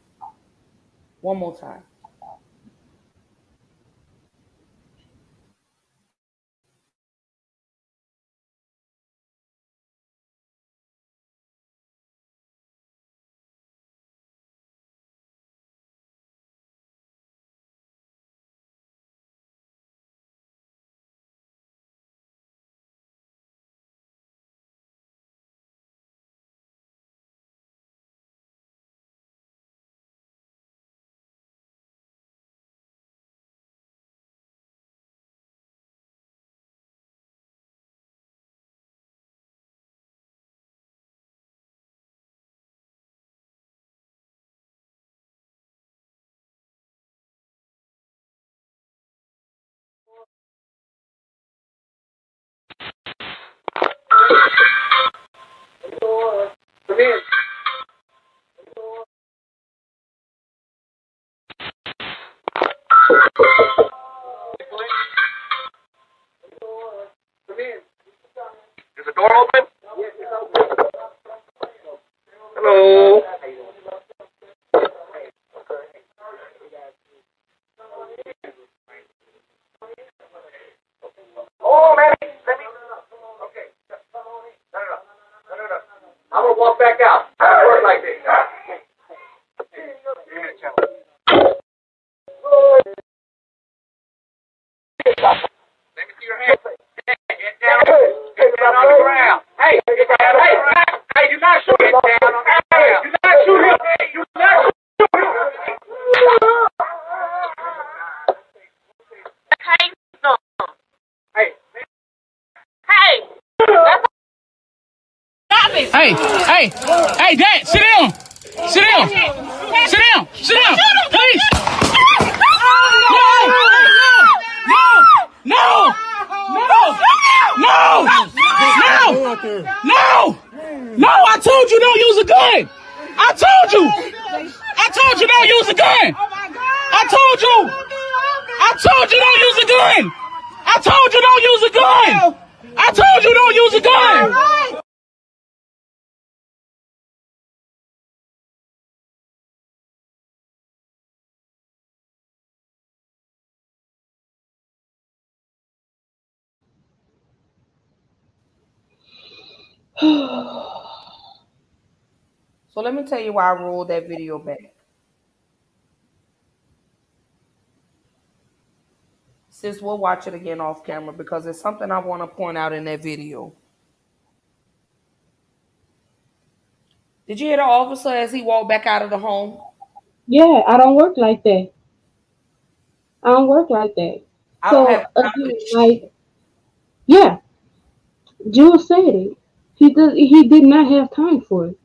One more time. Come in. Come in. Is the door open? Hello. Oh, man. Let me. Okay. No. I'm gonna walk back out. I don't work like this. Let me see your hands. Get down. Get down on the ground. Hey, get down. Hey, do not shoot. Get down on the ground. Do not shoot him. Do not shoot him. Hey. Hey, Dad, sit down. Sit down. Sit down. Sit down. Please. No, I told you don't use a gun. I told you don't use a gun. I told you don't use a gun. I told you don't use a gun. I told you don't use a gun. So let me tell you why I rolled that video back. Sis, we'll watch it again off camera because there's something I want to point out in that video. Did you hear the officer as he walked back out of the home? Yeah, I don't work like that. I don't work like that. I don't So have time for again, this shit. like, yeah, Jules said it. He did not have time for it.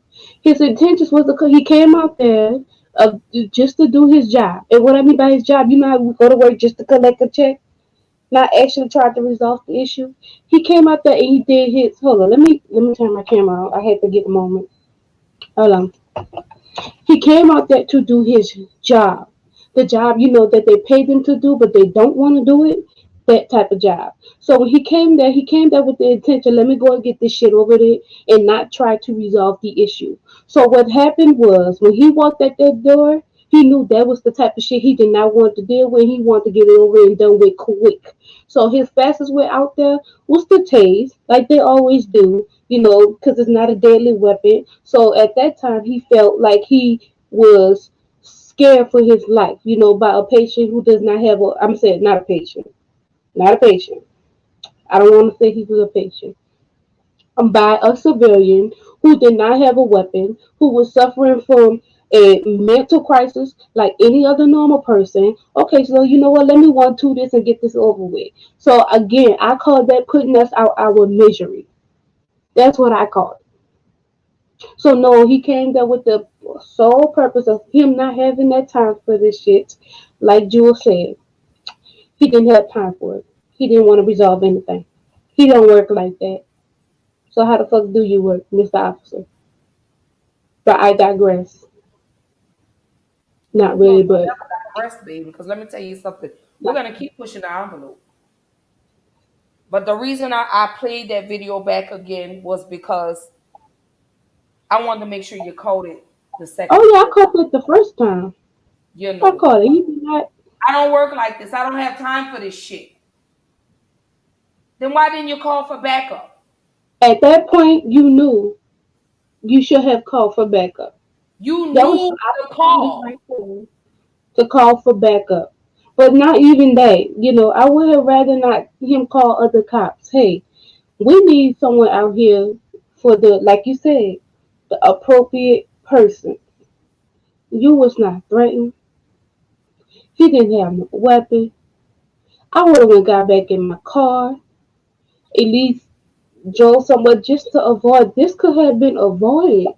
His intentions was to he came out there just to do his job. And what I mean by his job, you know how we go to work just to collect a check, not actually try to resolve the issue. He came out there and he did his. Hold on, let me turn my camera on. I had to get a moment. Hold on. He came out there to do his job. The job, that they paid him to do, but they don't want to do it. That type of job. So when he came there with the intention, let me go and get this shit over there and not try to resolve the issue. So what happened was when he walked at that door, he knew that was the type of shit he did not want to deal with. He wanted to get it over and done with quick. So his fastest way out there was to tase, like they always do, because it's not a deadly weapon. So at that time, he felt like he was scared for his life, by a patient who does not have I'm saying not a patient, not a patient. I don't want to say he was a patient. By a civilian who did not have a weapon, who was suffering from a mental crisis like any other normal person. Okay, so you know what? Let me one two this and get this over with. So again, I call that putting us out our misery. That's what I call it. So no, he came there with the sole purpose of him not having that time for this shit. Like Jewel said, he didn't have time for it. He didn't want to resolve anything. He don't work like that. So how the fuck do you work, Mr. Officer? But I digress. Not We're gonna really, but digress, baby, because let me tell you something. We're gonna keep pushing the envelope. But the reason I played that video back again was because I wanted to make sure you caught it the second oh yeah, I time. caught it the first time. You I know, caught it. He did not. I don't work like this. I don't have time for this shit. Then why didn't you call for backup? At that point, you knew you should have called for backup. You That was knew the to opportunity call. right there to call for backup. But not even that. I would have rather not him call other cops. Hey, we need someone out here for the, like you said, the appropriate person. You was not threatened. He didn't have no weapon. I would have went got back in my car. At least drove somewhere just to avoid. This could have been avoided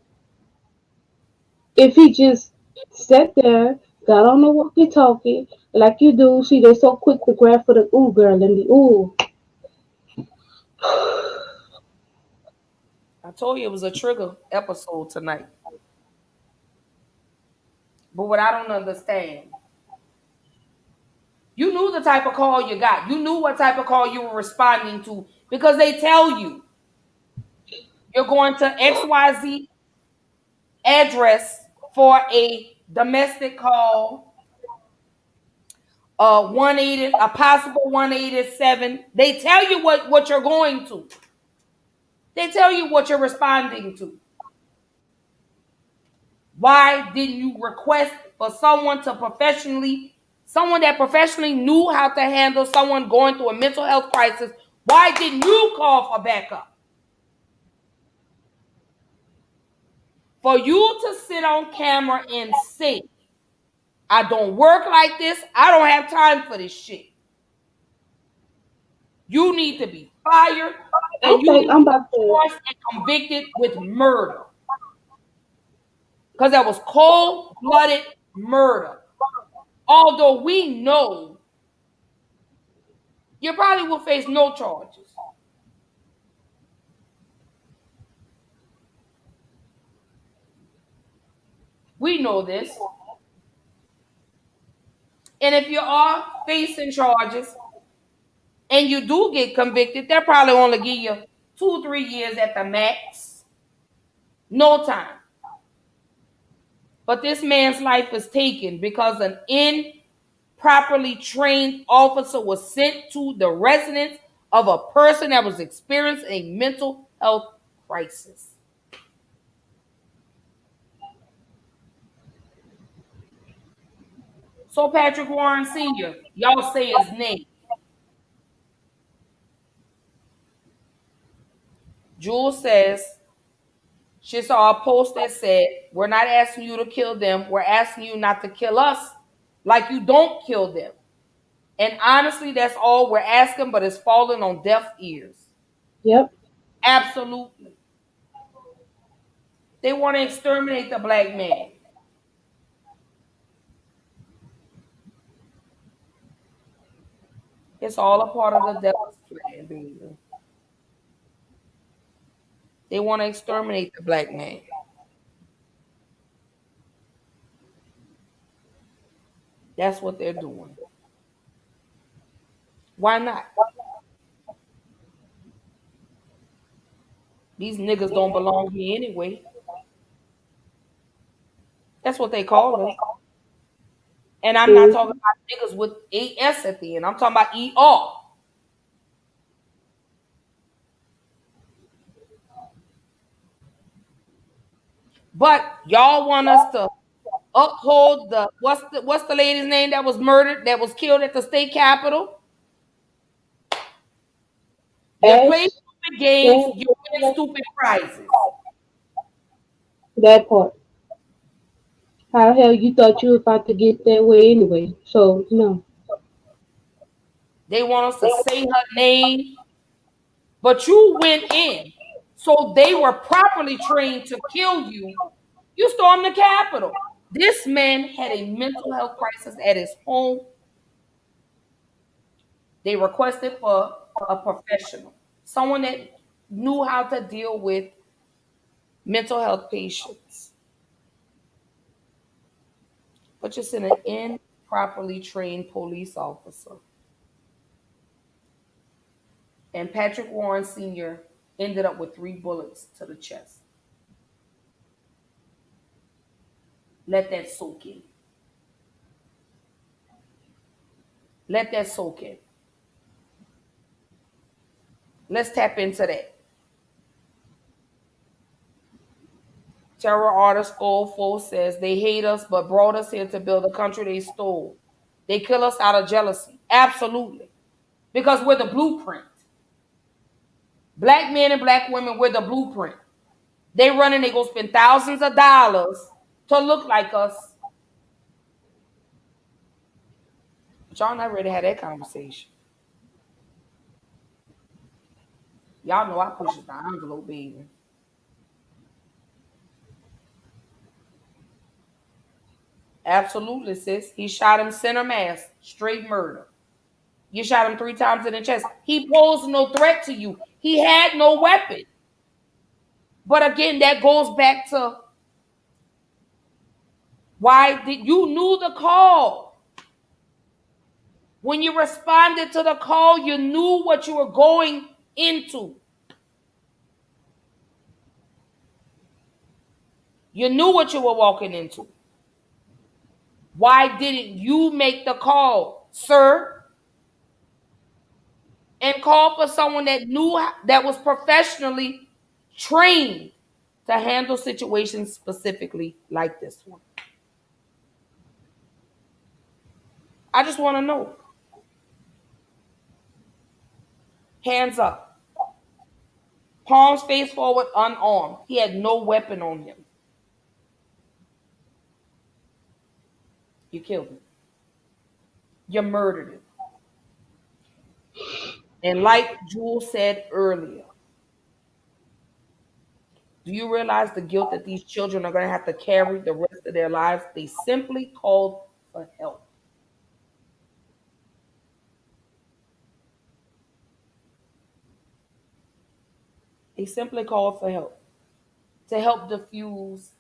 if he just sat there, got on the walkie-talkie, like you do. See, they're so quick to grab for the ooh girl and the ooh. I told you it was a trigger episode tonight. But what I don't understand, you knew the type of call you got. You knew what type of call you were responding to because they tell you you're going to XYZ address for a domestic call, 180, a possible 187. They tell you what you're going to. They tell you what you're responding to. Why didn't you request for someone that professionally knew how to handle someone going through a mental health crisis? Why didn't you call for backup? For you to sit on camera and say, I don't work like this, I don't have time for this shit. You need to be fired I and you think need I'm to be about to. charged and convicted with murder. Because that was cold-blooded murder. Although we know you probably will face no charges. We know this. And if you are facing charges and you do get convicted, they'll probably only give you 2, 3 years at the max. No time. But this man's life was taken because an improperly trained officer was sent to the residence of a person that was experiencing a mental health crisis. So Patrick Warren Sr., y'all say his name. Jules says she saw a post that said, we're not asking you to kill them. We're asking you not to kill us like you don't kill them. And honestly, that's all we're asking, but it's falling on deaf ears. Yep. Absolutely. They want to exterminate the black man. It's all a part of the devil's plan, baby. They want to exterminate the black man. That's what they're doing. Why not? These niggas don't belong here anyway. That's what they call us. And I'm not talking Mm-hmm. about niggas with AS at the end. I'm talking about ER. But y'all want us to uphold the what's the lady's name that was murdered, that was killed at the state capitol? You play Ash, stupid games, yeah, you win stupid prizes. that part. How the hell you thought you were about to get that way anyway? So no. They want us to say her name, but you went in. So they were properly trained to kill you. You stormed the Capitol. This man had a mental health crisis at his home. They requested for a professional, someone that knew how to deal with mental health patients. But just an improperly trained police officer. And Patrick Warren Sr. ended up with 3 bullets to the chest. Let that soak in. Let that soak in. Let's tap into that. Terror artist Skullfo says they hate us but brought us here to build a country they stole. They kill us out of jealousy. Absolutely. Because we're the blueprint. Black men and black women, we're the blueprint. They run and they go spend thousands of dollars to look like us. But y'all not ready to have that conversation. Y'all know I push the envelope, baby. Absolutely, sis. He shot him center mass, straight murder. You shot him 3 times in the chest. He posed no threat to you. He had no weapon. But again, that goes back to why did you knew the call. When you responded to the call, you knew what you were going into. You knew what you were walking into. Why didn't you make the call, sir? And call for someone that knew, that was professionally trained to handle situations specifically like this one. I just want to know. Hands up. Palms face forward, unarmed. He had no weapon on him. You killed him. You murdered him. And like Jules said earlier, do you realize the guilt that these children are going to have to carry the rest of their lives? They simply called for help. They simply called for help to help diffuse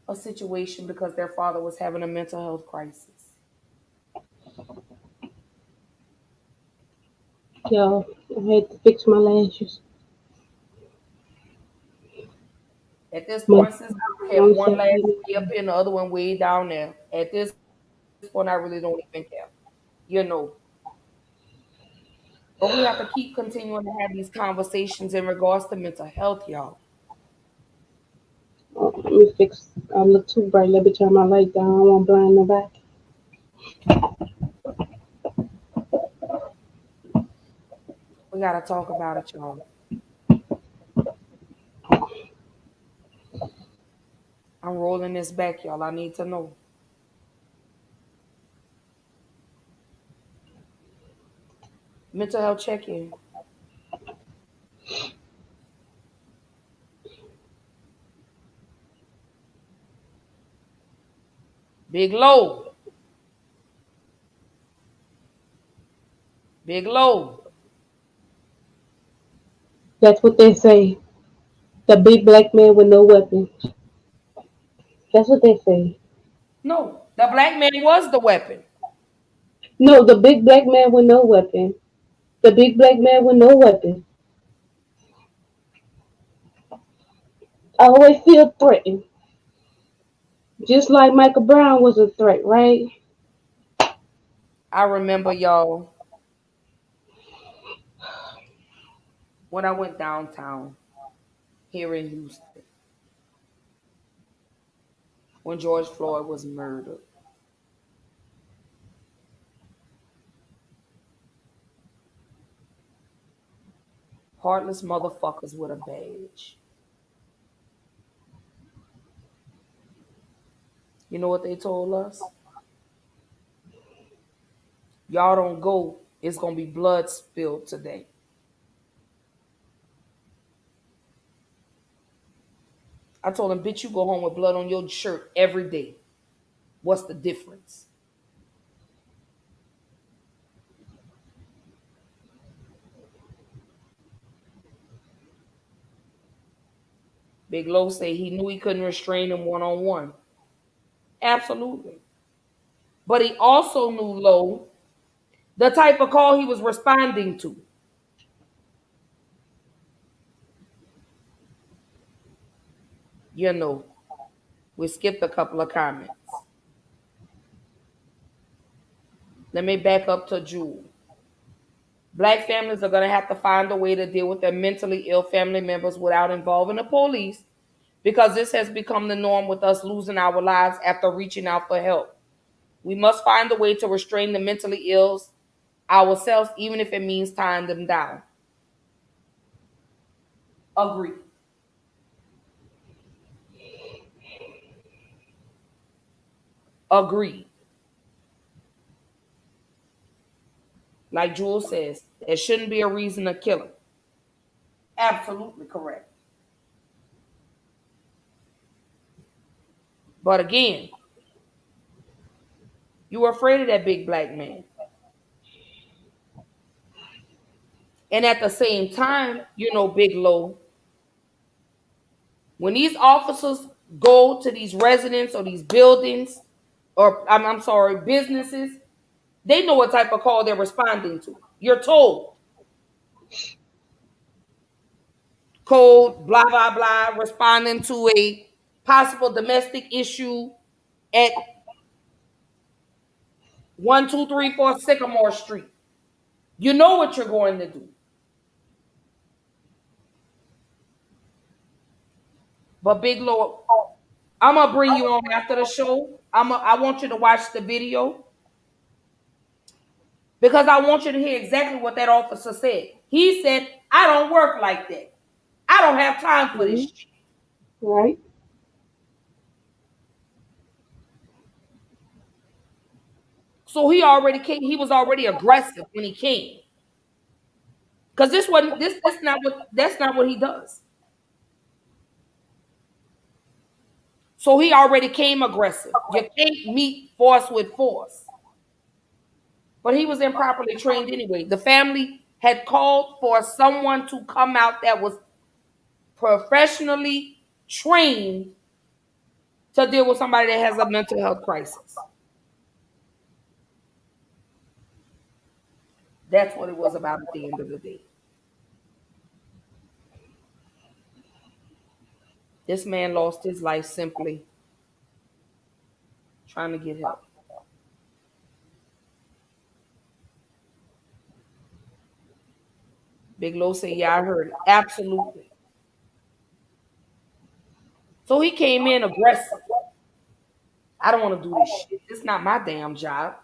a situation because their father was having a mental health crisis. Yo, I had to fix my lashes. At this My point, since I have mom one said, last way up here and the other one way down there, at this point, I really don't even care. You know. But we have to keep continuing to have these conversations in regards to mental health, y'all. oh, let me fix. I look too bright. Let me turn my light down. I don't want to blind nobody. We got to talk about it, y'all. I'm rolling this back, y'all. I need to know. Mental health check-in. Big low. Big low. That's what they say. The big black man with no weapon. That's what they say. No, the black man was the weapon. No, the big black man with no weapon. The big black man with no weapon. I always feel threatened. Just like Michael Brown was a threat, right? I remember, y'all, when I went downtown here in Houston, when George Floyd was murdered. Heartless motherfuckers with a badge. You know what they told us? Y'all don't go. It's going to be blood spilled today. I told him, bitch, you go home with blood on your shirt every day. What's the difference? Big Low said he knew he couldn't restrain him one-on-one. Absolutely. But he also knew, Low, the type of call he was responding to. You know, we skipped a couple of comments. Let me back up to Jewel. Black families are going to have to find a way to deal with their mentally ill family members without involving the police, because this has become the norm with us losing our lives after reaching out for help. We must find a way to restrain the mentally ill ourselves, even if it means tying them down. Agree. Agreed. Like Jewel says, there shouldn't be a reason to kill him. Absolutely correct. But again, you were afraid of that big black man. And at the same time, Big Low, when these officers go to these residents or these buildings, or I'm sorry, businesses, they know what type of call they're responding to. You're told. Code, blah, blah, blah, responding to a possible domestic issue at 1234 Sycamore Street. You know what you're going to do. But Big Lord, I'm gonna bring you on after the show. I want you to watch the video, because I want you to hear exactly what that officer said. He said, "I don't work like that. I don't have time for this shit." Right. So he already came. He was already aggressive when he came, because this wasn't this. That's not what he does. So he already came aggressive. You can't meet force with force. But he was improperly trained anyway. The family had called for someone to come out that was professionally trained to deal with somebody that has a mental health crisis. That's what it was about at the end of the day. This man lost his life simply trying to get help. Big Low said, "Yeah, I heard it." Absolutely. So he came in aggressive. I don't want to do this shit. It's not my damn job.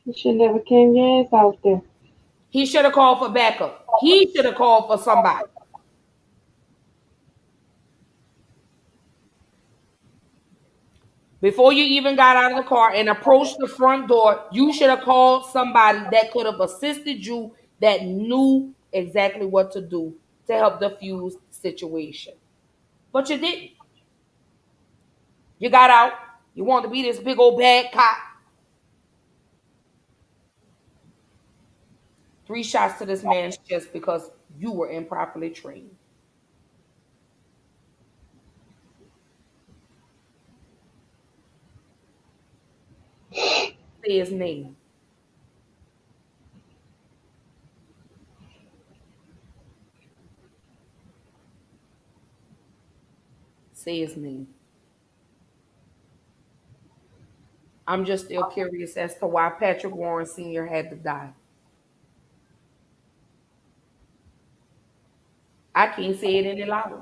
You should never came your ass out there. He should have called for backup. He should have called for somebody. Before you even got out of the car and approached the front door, you should have called somebody that could have assisted you, that knew exactly what to do to help diffuse the situation. But you didn't. You got out. You wanted to be this big old bad cop. 3 shots to this man's chest because you were improperly trained. Say his name. Say his name. I'm just still curious as to why Patrick Warren Sr. had to die. I can't say it any louder.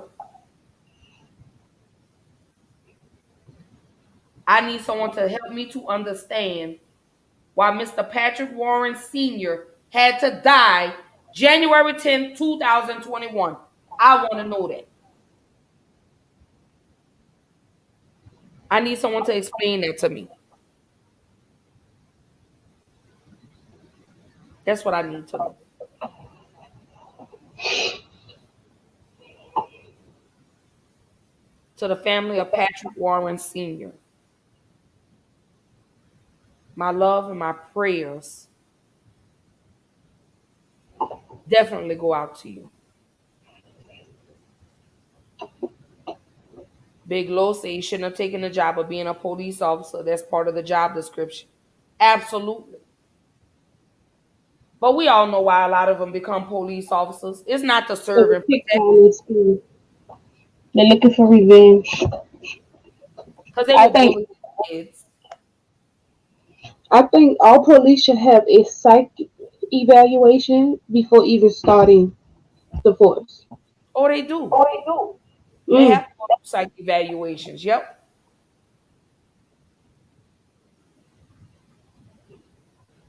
I need someone to help me to understand why Mr. Patrick Warren Sr. had to die January 10th, 2021. I want to know that. I need someone to explain that to me. That's what I need to know. To the family of Patrick Warren Sr., my love and my prayers definitely go out to you. Big Low said he shouldn't have taken the job of being a police officer. That's part of the job description. Absolutely. But we all know why a lot of them become police officers. It's not to So serve the and pick protect, on this school. They're looking for revenge. because they I were think bullying kids. I think all police should have a psych evaluation before even starting the force. Oh, they do. Oh, they do. They have Mm, to go through psych evaluations. Yep.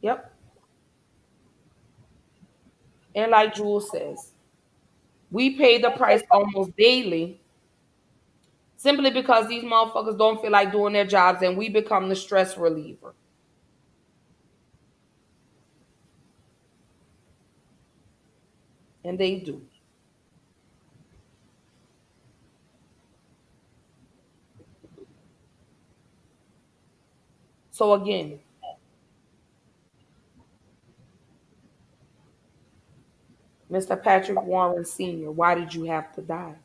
Yep. And like Jules says, we pay the price almost daily simply because these motherfuckers don't feel like doing their jobs and we become the stress reliever. And they do. So again, Mr. Patrick Warren Sr., why did you have to die?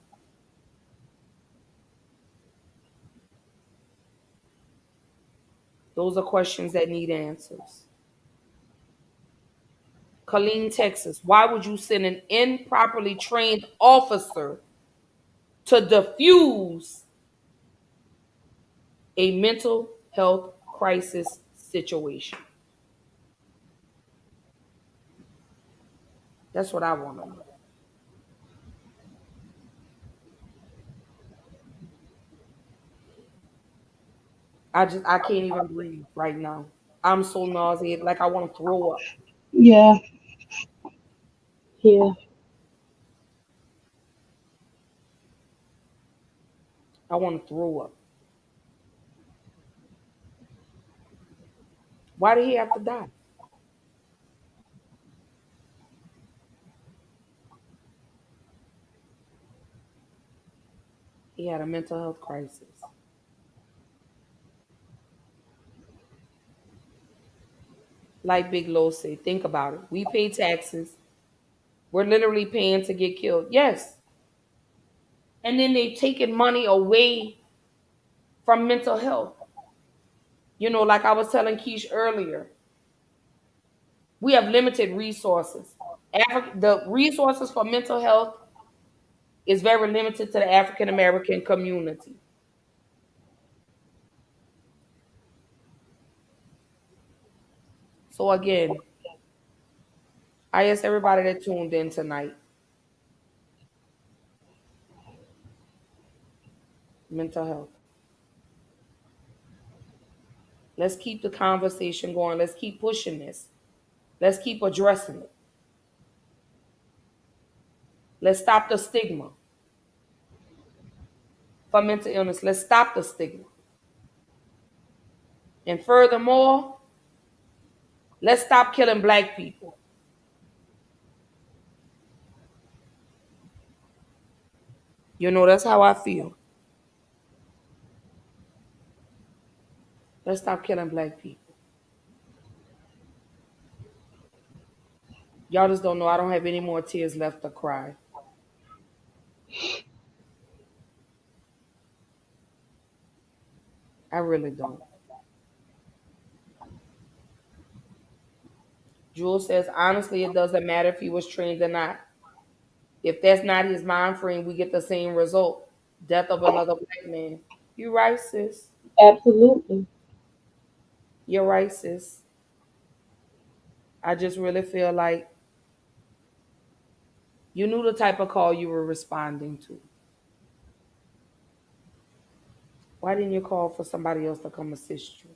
Those are questions that need answers. Killeen Texas, why would you send an improperly trained officer to defuse a mental health crisis situation? That's what I want to know. I can't even breathe right now. I'm so nauseated, like I want to throw up. yeah, yeah. I want to throw up. Why did he have to die? He had a mental health crisis. Like Big Lo said, think about it. We pay taxes. We're literally paying to get killed. Yes. And then they've taken money away from mental health. Like I was telling Keish earlier, we have limited resources. The resources for mental health is very limited to the African American community. So again, I ask everybody that tuned in tonight, mental health. Let's keep the conversation going. Let's keep pushing this. Let's keep addressing it. Let's stop the stigma for mental illness. Let's stop the stigma. And furthermore, let's stop killing black people. That's how I feel. Let's stop killing black people. Y'all just don't know. I don't have any more tears left to cry. I really don't. Jules says, honestly, it doesn't matter if he was trained or not. If that's not his mind frame, we get the same result. Death of another black man. You're right, sis. Absolutely. You're right, sis. I just really feel like you knew the type of call you were responding to. Why didn't you call for somebody else to come assist you?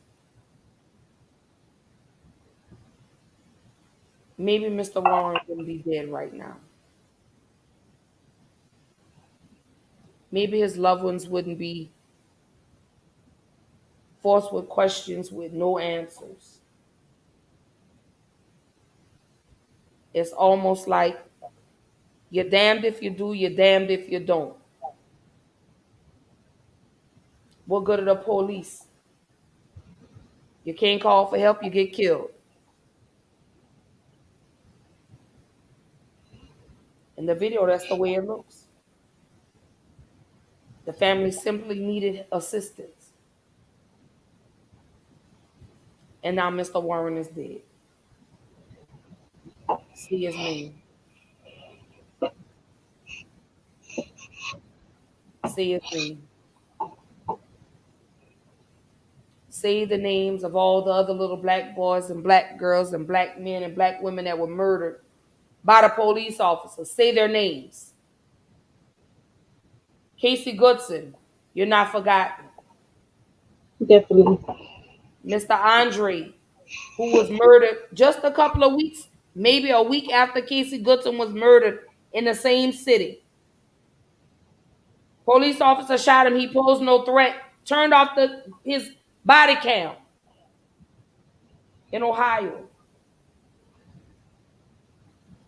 Maybe Mr. Warren wouldn't be dead right now. Maybe his loved ones wouldn't be forced with questions with no answers. It's almost like you're damned if you do, you're damned if you don't. What good are the police? You can't call for help, you get killed. In the video, that's the way it looks. The family simply needed assistance. And now Mr. Warren is dead. See his name. Say his name. Say the names of all the other little black boys and black girls and black men and black women that were murdered by the police officers. Say their names. Casey Goodson, you're not forgotten. Definitely. Mr. Andre, who was murdered just a couple of weeks, maybe a week after Casey Goodson was murdered in the same city. Police officer shot him. He posed no threat. Turned off his body cam in Ohio.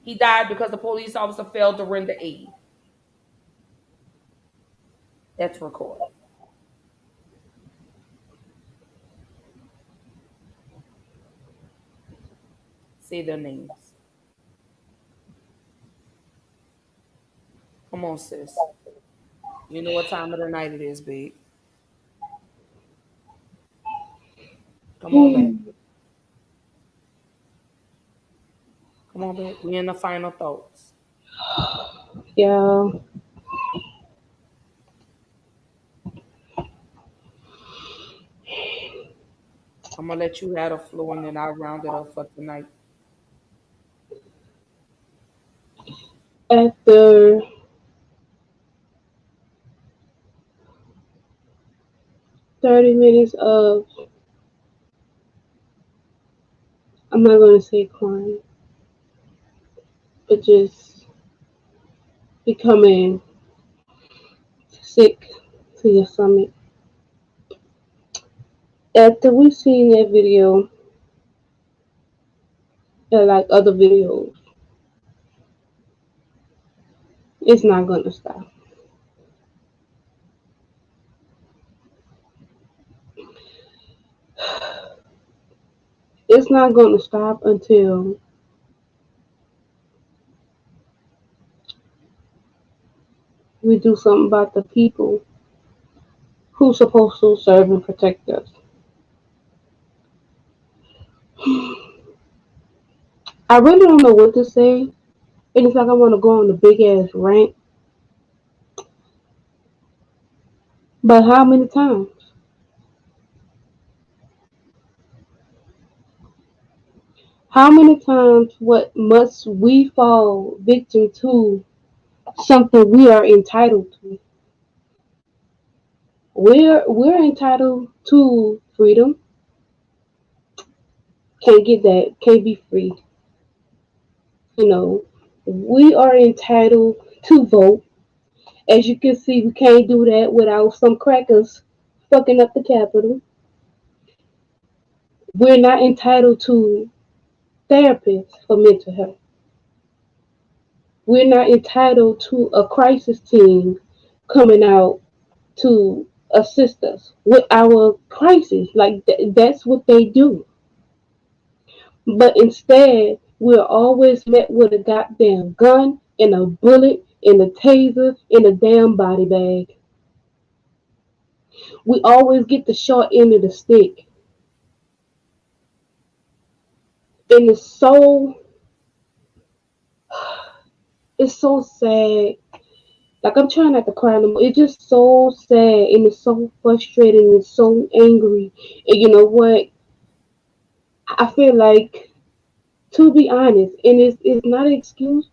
He died because the police officer failed to render aid. That's recorded. Say their names. Come on, sis. You know what time of the night it is, babe. Come on back. Come on back. We in the final thoughts. Yeah. I'm gonna let you have the floor and then I'll round it up for tonight. After 30 minutes of, I'm not going to say crying, but just becoming sick to your stomach. After we've seen that video, and like other videos, it's not going to stop. It's not going to stop until we do something about the people who's supposed to serve and protect us. I really don't know what to say. And it's like I want to go on a big ass rant. But how many times? How many times what must we fall victim to something we are entitled to? We're entitled to freedom. Can't get that. Can't be free. You know, we are entitled to vote. As you can see, we can't do that without some crackers fucking up the Capitol. We're not entitled to therapists for mental health. We're not entitled to a crisis team coming out to assist us with our crisis. Like that's what they do. But instead, we're always met with a goddamn gun and a bullet and a taser and a damn body bag. We always get the short end of the stick. And it's so sad. Like I'm trying not to cry no more. It's just so sad and it's so frustrating and it's so angry. And you know what? I feel like, to be honest, and it's not an excuse,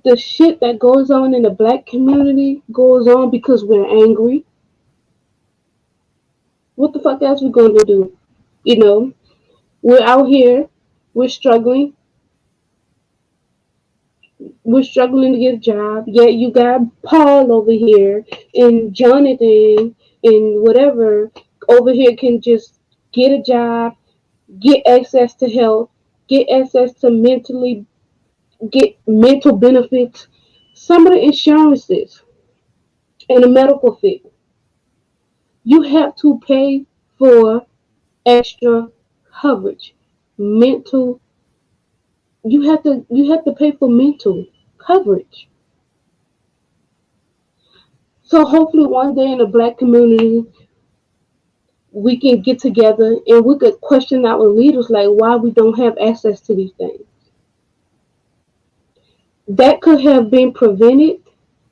the shit that goes on in the black community goes on because we're angry. What the fuck else we gonna do? You know, we're out here, we're struggling, we're struggling to get a job. Yet you got Paul over here and Jonathan and whatever over here can just get a job, get access to health, get access to get mental benefits, some of the insurances and the medical field. You have to pay for extra coverage. Mental you have to pay for mental coverage. So hopefully one day in the black community we can get together and we could question our leaders like why we don't have access to these things. That could have been prevented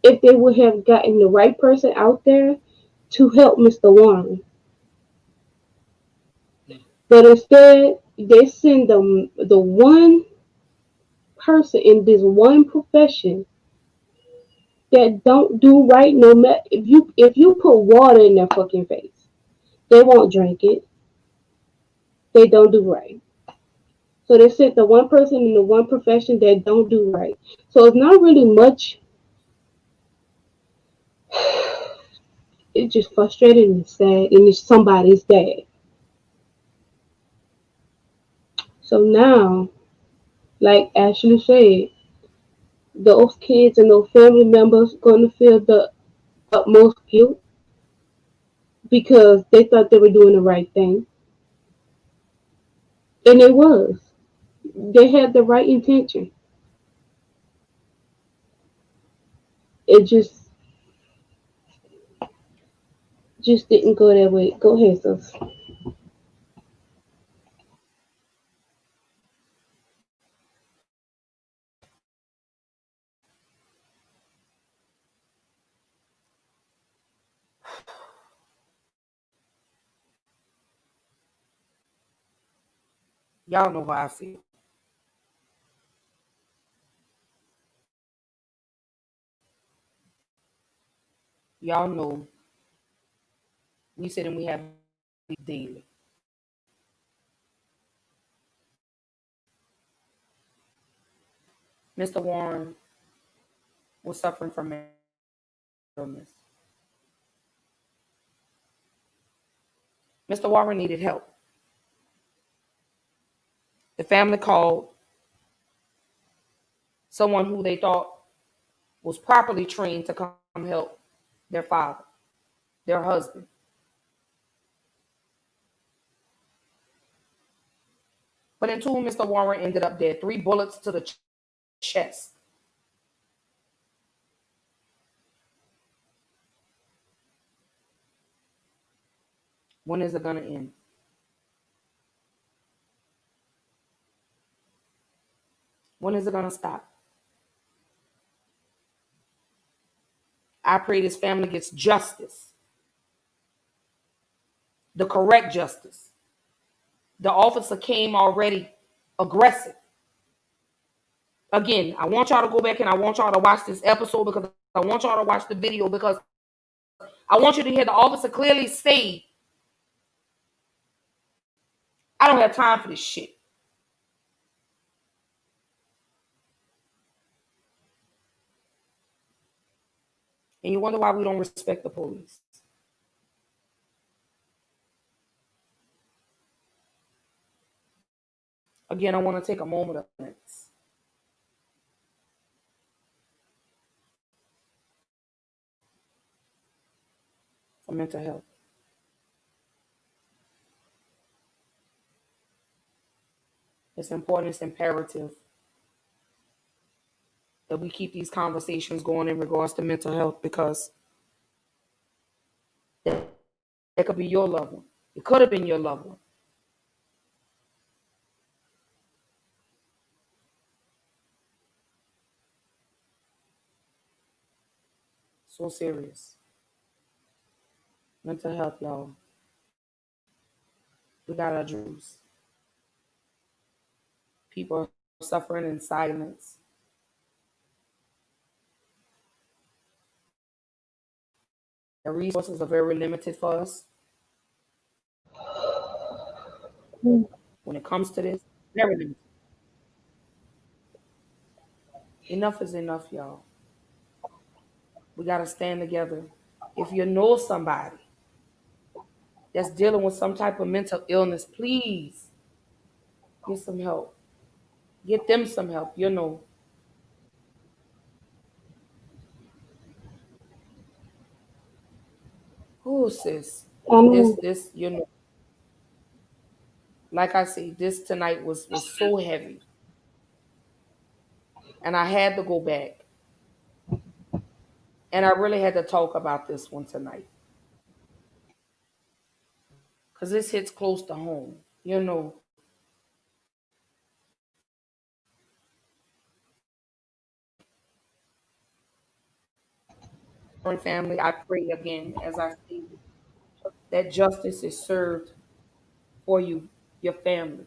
if they would have gotten the right person out there to help Mr. Warren. But instead they send the one person in this one profession that don't do right no matter if you put water in their fucking face, they won't drink it. They don't do right. So they sent the one person in the one profession that don't do right. So it's not really much. It's just frustrating and sad, and it's somebody's dad. So now, like Ashley said, those kids and those family members going to feel the utmost guilt because they thought they were doing the right thing, and it was. They had the right intention. It just didn't go that way. Go ahead, sis. Y'all know how I feel. Y'all know we sit and we have daily. Mr. Warren was suffering from illness. Mr. Warren needed help. The family called someone who they thought was properly trained to come help their father, their husband. But in two, Mr. Warren ended up dead. 3 bullets to the chest. When is it going to end? When is it going to stop? I pray this family gets justice, the correct justice. The officer came already aggressive. Again, I want y'all to go back and I want y'all to watch this episode because I want y'all to watch the video because I want you to hear the officer clearly say, I don't have time for this shit. And you wonder why we don't respect the police. Again, I want to take a moment of silence for mental health. It's important, it's imperative that we keep these conversations going in regards to mental health because that could be your loved one. It could have been your loved one. So serious. Mental health, y'all. We got our dreams. People are suffering in silence. The resources are very limited for us when it comes to this. Very limited. Enough is enough, y'all. We got to stand together. If you know somebody that's dealing with some type of mental illness, please get some help. Get them some help. Oh, sis. I know. This, like I say, this tonight was so heavy, and I had to go back, and I really had to talk about this one tonight because this hits close to home. Family, I pray again, as I stated, that justice is served for you, your family.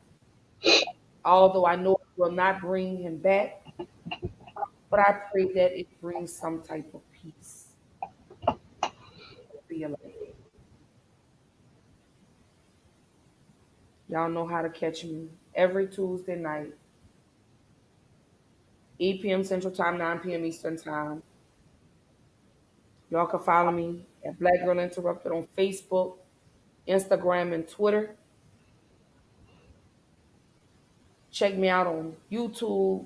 Although I know it will not bring him back, but I pray that it brings some type of peace to your life. Y'all know how to catch me every Tuesday night, 8 p.m. Central Time, 9 p.m. Eastern Time. Y'all can follow me at Black Girl Interrupted on Facebook, Instagram, and Twitter. Check me out on YouTube.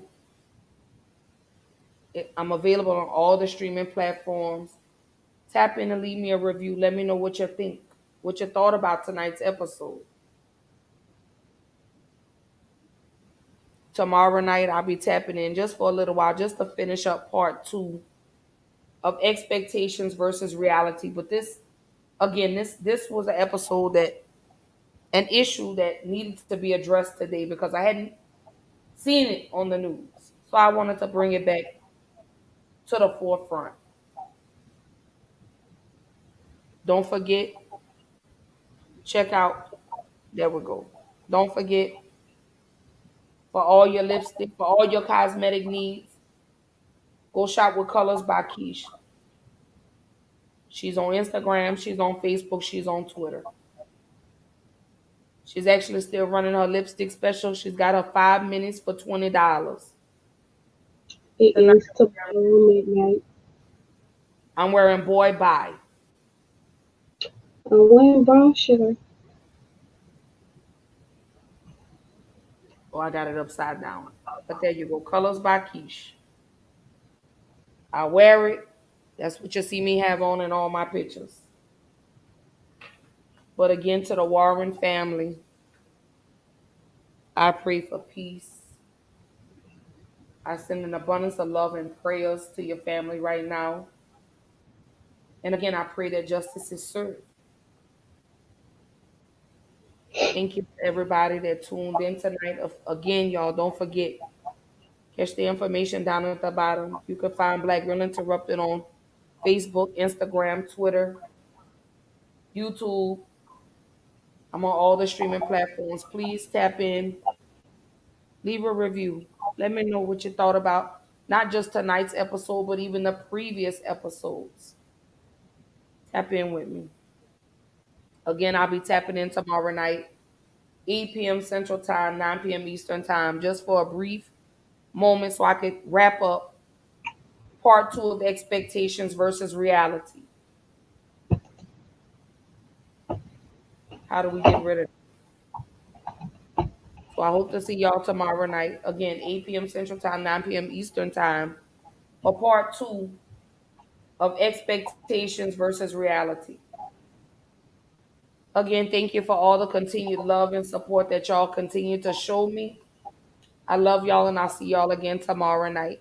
I'm available on all the streaming platforms. Tap in and leave me a review. Let me know what you think, what you thought about tonight's episode. Tomorrow night, I'll be tapping in just for a little while, just to finish up part 2 of expectations versus reality. But this was an episode an issue that needed to be addressed today because I hadn't seen it on the news. So I wanted to bring it back to the forefront. Don't forget, check out, there we go. Don't forget, for all your lipstick, for all your cosmetic needs, go shop with Colors by Keish. She's on Instagram, she's on Facebook, she's on Twitter. She's actually still running her lipstick special. She's got her 5 minutes for $20. It Tonight, is tomorrow midnight. I'm wearing Boy Bye. I'm wearing brown sugar. Oh, I got it upside down. But there you go. Colors by Keish. I wear it. That's what you see me have on in all my pictures. But again, to the Warren family, I pray for peace. I send an abundance of love and prayers to your family right now. And again, I pray that justice is served. Thank you to everybody that tuned in tonight. Again, y'all, don't forget, catch the information down at the bottom. You can find Black Girl Interrupted on Facebook, Instagram, Twitter, YouTube. I'm on all the streaming platforms. Please tap in, leave a review. Let me know what you thought about not just tonight's episode, but even the previous episodes. Tap in with me. Again, I'll be tapping in tomorrow night, 8 p.m. Central Time, 9 p.m. Eastern Time, just for a brief moment so I could wrap up part 2 of expectations versus reality. How do we get rid of it? So I hope to see y'all tomorrow night. Again, 8 p.m. Central Time, 9 p.m. Eastern Time, for part 2 of expectations versus reality. Again, thank you for all the continued love and support that y'all continue to show me. I love y'all, and I'll see y'all again tomorrow night.